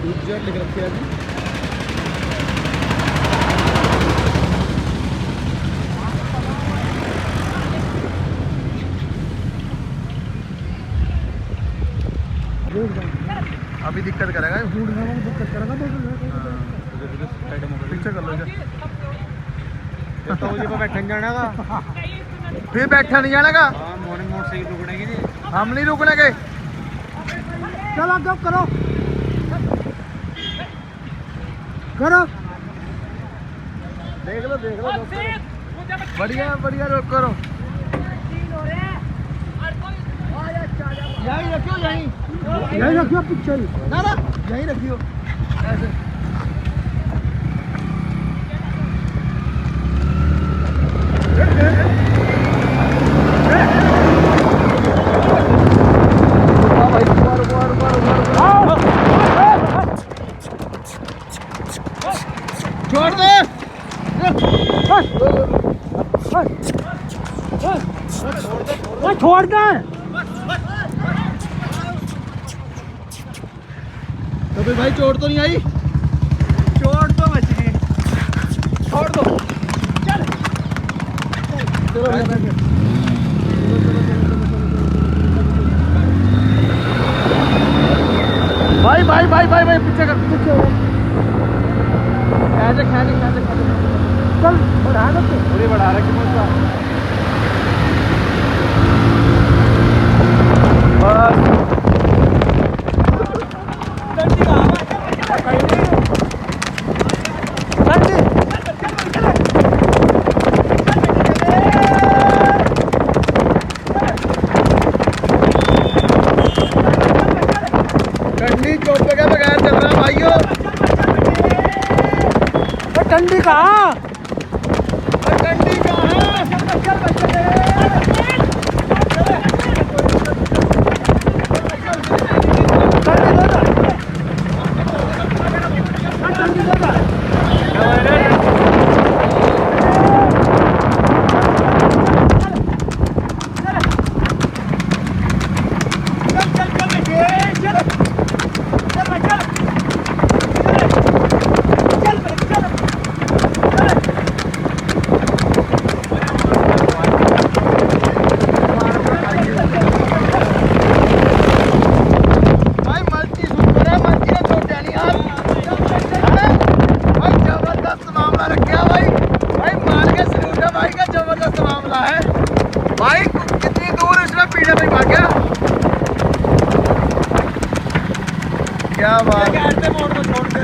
गुज्जर लिख रखे अभी दिक्कत करेगा
दिक्कत करेगा
पीछे कर लो इसे।
तो मुझे बैठन जाना का
फिर बैठा नहीं जाना का,
मॉर्निंग मोटरसाइकिल रुकने की नहीं
हम नहीं रुकने गए।
चलो अब करो करो
देख लो बढ़िया बढ़िया रोक करो। यहीं रखियो,
यही रखियो पीछे
ना यहीं रखियो ऐसे। छोड़ दे
छोड़ दे।
तो फिर भाई चोट तो नहीं आई?
चोट तो बच गई।
छोड़ दो चलो भाई पीछे कर ऐसे खाने
चल बढ़ा दो
पूरी बढ़ा रखी मुझको। ठंडी चोपे के बगैर चल रहा भाइयों।
ठंडी कहाँ
ठंडी भाई कितनी दूर इसमें पीड़े में भाग गया। क्या बात है। मोड़ को छोड़ दे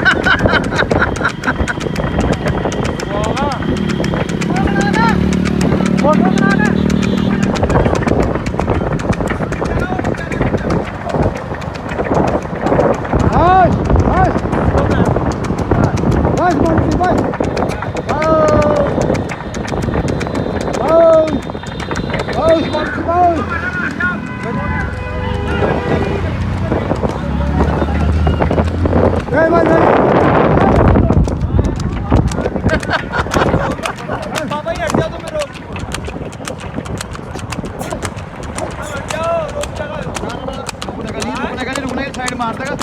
साइड मार देगा।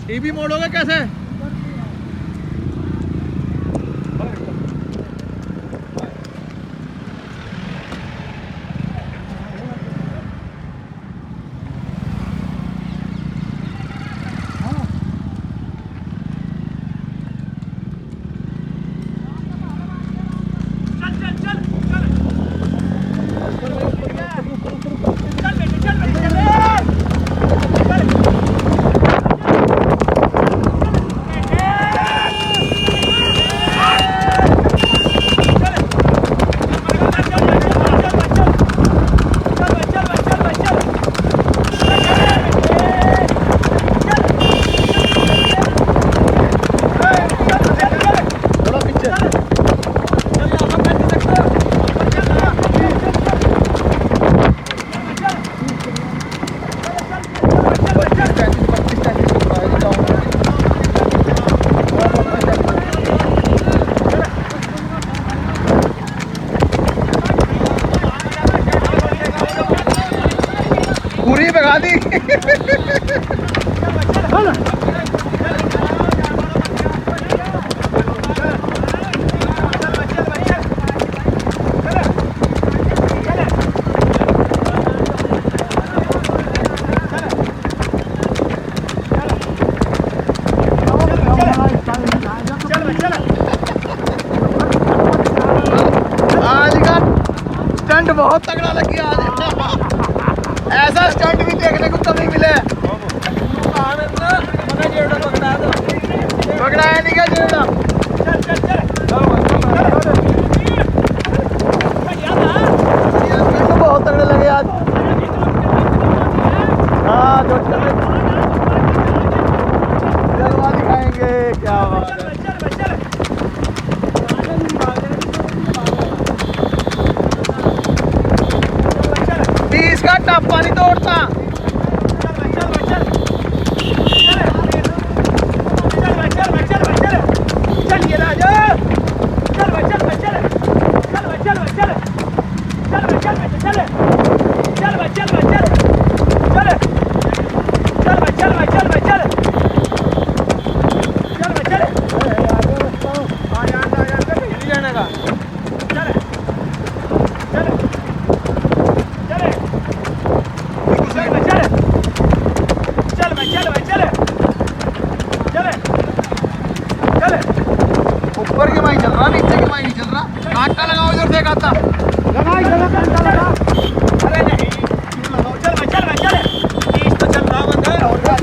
टीवी मोड़ोगे कैसे? पूरी भगा दी। आज का स्टंट बहुत तगड़ा लग गया आज। ऐसा स्टंट भी देखने को कभी मिले। पकड़ा है नहीं क्या जेड़ा? स्टंट बहुत तगड़े लगे आज। हाँ जो जलवा दिखाएंगे, क्या बात है। इसका टप्पा नहीं तोड़ता। ऊपर के माई चल रहा, नीचे के माई नहीं चल रहा। कांटा लगाओ इधर से कांटा लगा। अरे नहीं लगाओ, चल इस तो चल रहा बंद है। और चल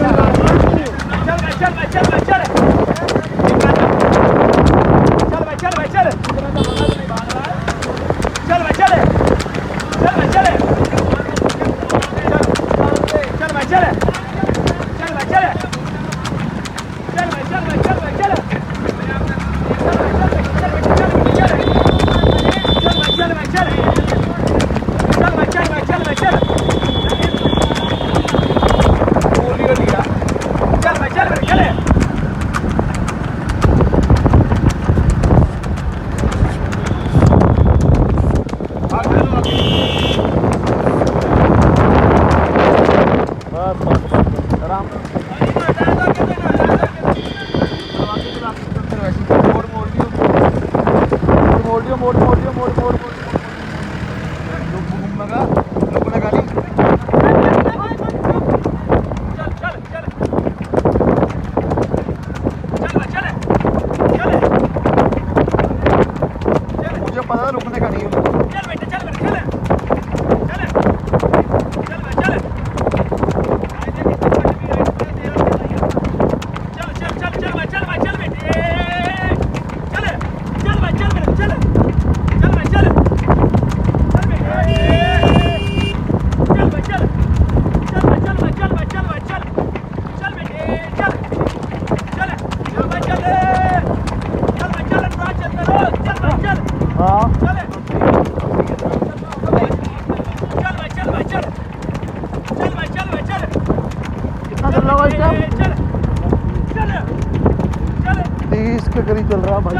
के करीब चल रहा भाई।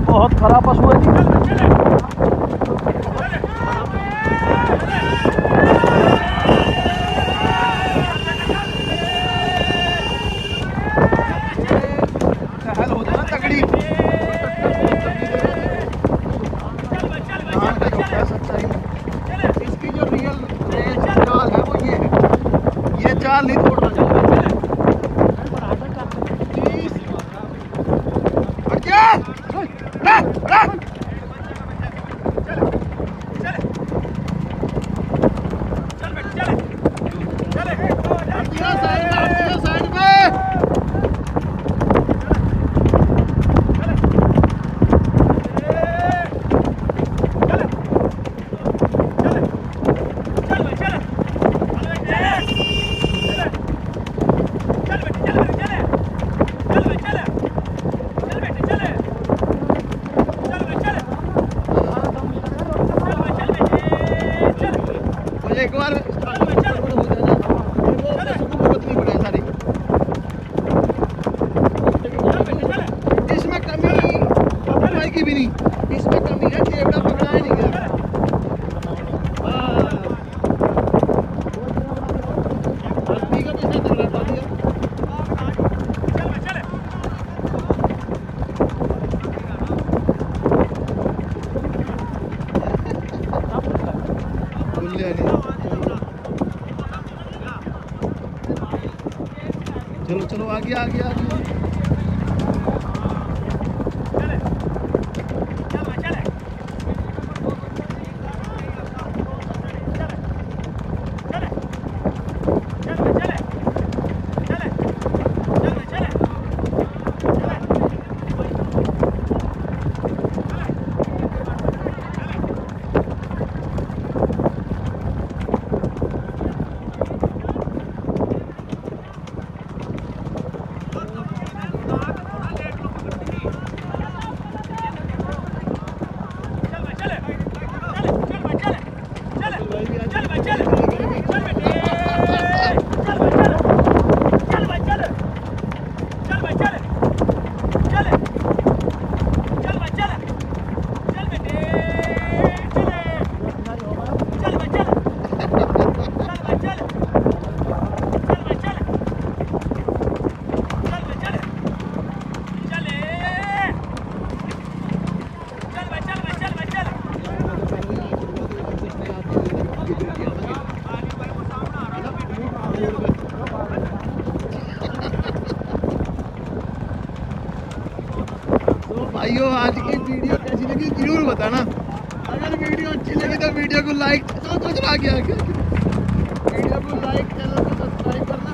बहुत खराब पशु है जी। इसकी जो रियल चाल है वो ये चाल नहीं तोड़ना चाहिए। चलो चलो आगे आगे आगे। भाइयों आज की वीडियो कैसी लगी जरूर बताना। अगर वीडियो अच्छी लगी तो वीडियो को लाइक, चलो कुछ आ गया वीडियो को लाइक, चैनल को सब्सक्राइब करना।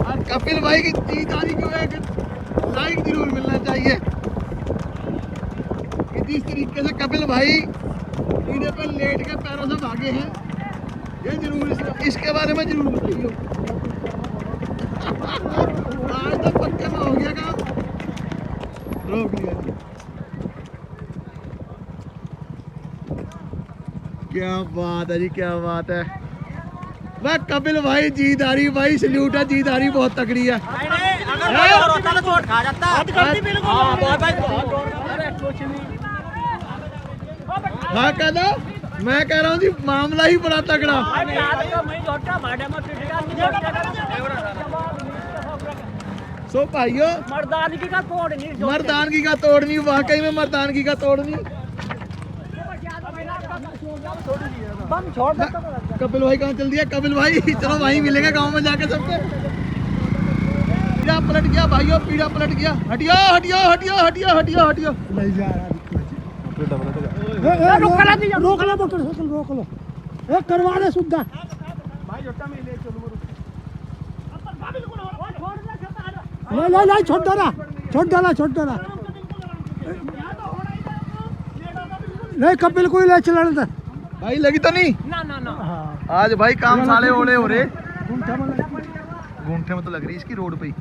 और कपिल भाई की चीज आनी क्यों है कि लाइक जरूर मिलना चाहिए कि जिस तरीके से कपिल भाई वीडियो पे लेट के पैरों से भागे हैं, ये जरूर इसके बारे में जरूर बताइए। आज तो पक्का में हो गया काम, रोक लिया जी। क्या बात है जी, क्या बात है। वह कपिल भाई जीदारी भाई, सल्यूट है, जीदारी बहुत तगड़ी है। हाँ कहना, मैं कह रहा हूँ जी मामला ही बड़ा तगड़ा। सो भाइयों
मर्दानगी का तोड़ नहीं,
मर्दानगी का तोड़ नहीं, वाकई में मर्दानगी का तोड़ नहीं।
बम छोड़ दो।
कपिल भाई कहाँ चल दिया? कपिल भाई चलो वहीं मिलेगा गांव में जाके सबसे। पीड़ा पलट गया भाइयों, पीड़ा पलट गया। हटियो हटियो हटियो हटियो हटियो हटियो।
नहीं जा रहा रोक लो मोटरसाइकिल, रोक लो, करवा दे सुद्धा। नहीं छोड़ देना, छोड़ देना, छोड़ देना। नहीं कपिल को ही ले चलाने दे
भाई। लगी तो नहीं
ना ना ना।
आज भाई काम साले ओले हो रहे। घूमते में तो लग रही इसकी रोड पे ही।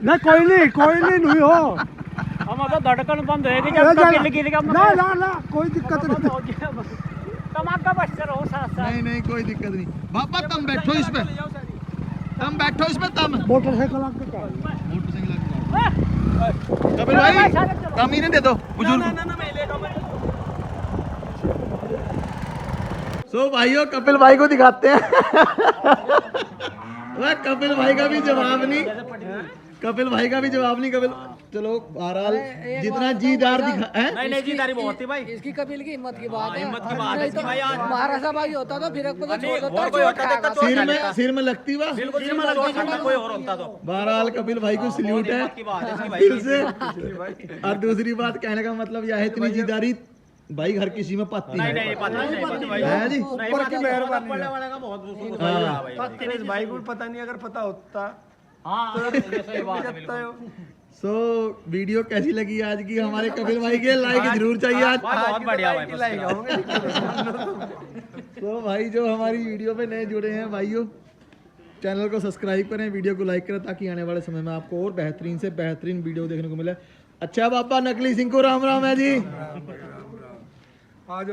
नहीं कोई नहीं नहीं हो।
हम अब धड़कन बंद होएगी जब कपिल गिरेगा।
ना कोई दिक्कत नहीं।
तमाका बच रहो साथ साथ।
नहीं कोई दिक्कत नहीं। बाबा तुम बैठो इस पे, तुम बैठो इस पे, तुम
मोटरसाइकिल
कपिल भाई कम ही नहीं दे दो बुजुर्ग। सो भाइयों कपिल भाई को दिखाते हैं। वह कपिल भाई का भी जवाब नहीं, कपिल भाई का भी जवाब नहीं। कपिल चलो बहरहाल जितना जीदार दिखा है।
नहीं जीदारी बहुत थी भाई।
इसकी कपिल की हिम्मत की बात है।
हिम्मत की बात है इसकी भाई। आज
महाराजा भाई होता तो फिर एक छोड़ देता,
और कोई होता देखता चोट खा लेता।
सिर में लगती बा।
बिल्कुल सिर में लगता, कोई और होता तो।
बहरहाल कपिल भाई को सल्यूट है
की बात है इसकी भाई।
फिर से। और दूसरी बात कहने का मतलब यह है इतनी जीदारी भाई हर किसी में पाती है।
नहीं पता भाई
है जी।
ऊपर की मेहरबानी
पढ़ने वाले का बहुत
है। भाई को पता नहीं, अगर पता होता
सही बात है बिल्कुल।
सो वीडियो कैसी लगी आज की हमारे कपिल भाई के? लाइक जरूर चाहिए आज।
बहुत बढ़िया भाई।
तो भाई जो हमारी वीडियो पे नए जुड़े हैं भाइयों, चैनल को सब्सक्राइब करें, वीडियो को लाइक करें ताकि आने वाले समय में आपको और बेहतरीन से बेहतरीन वीडियो देखने को मिले। अच्छा बाबा नकली सिंह को राम राम है जी।
आज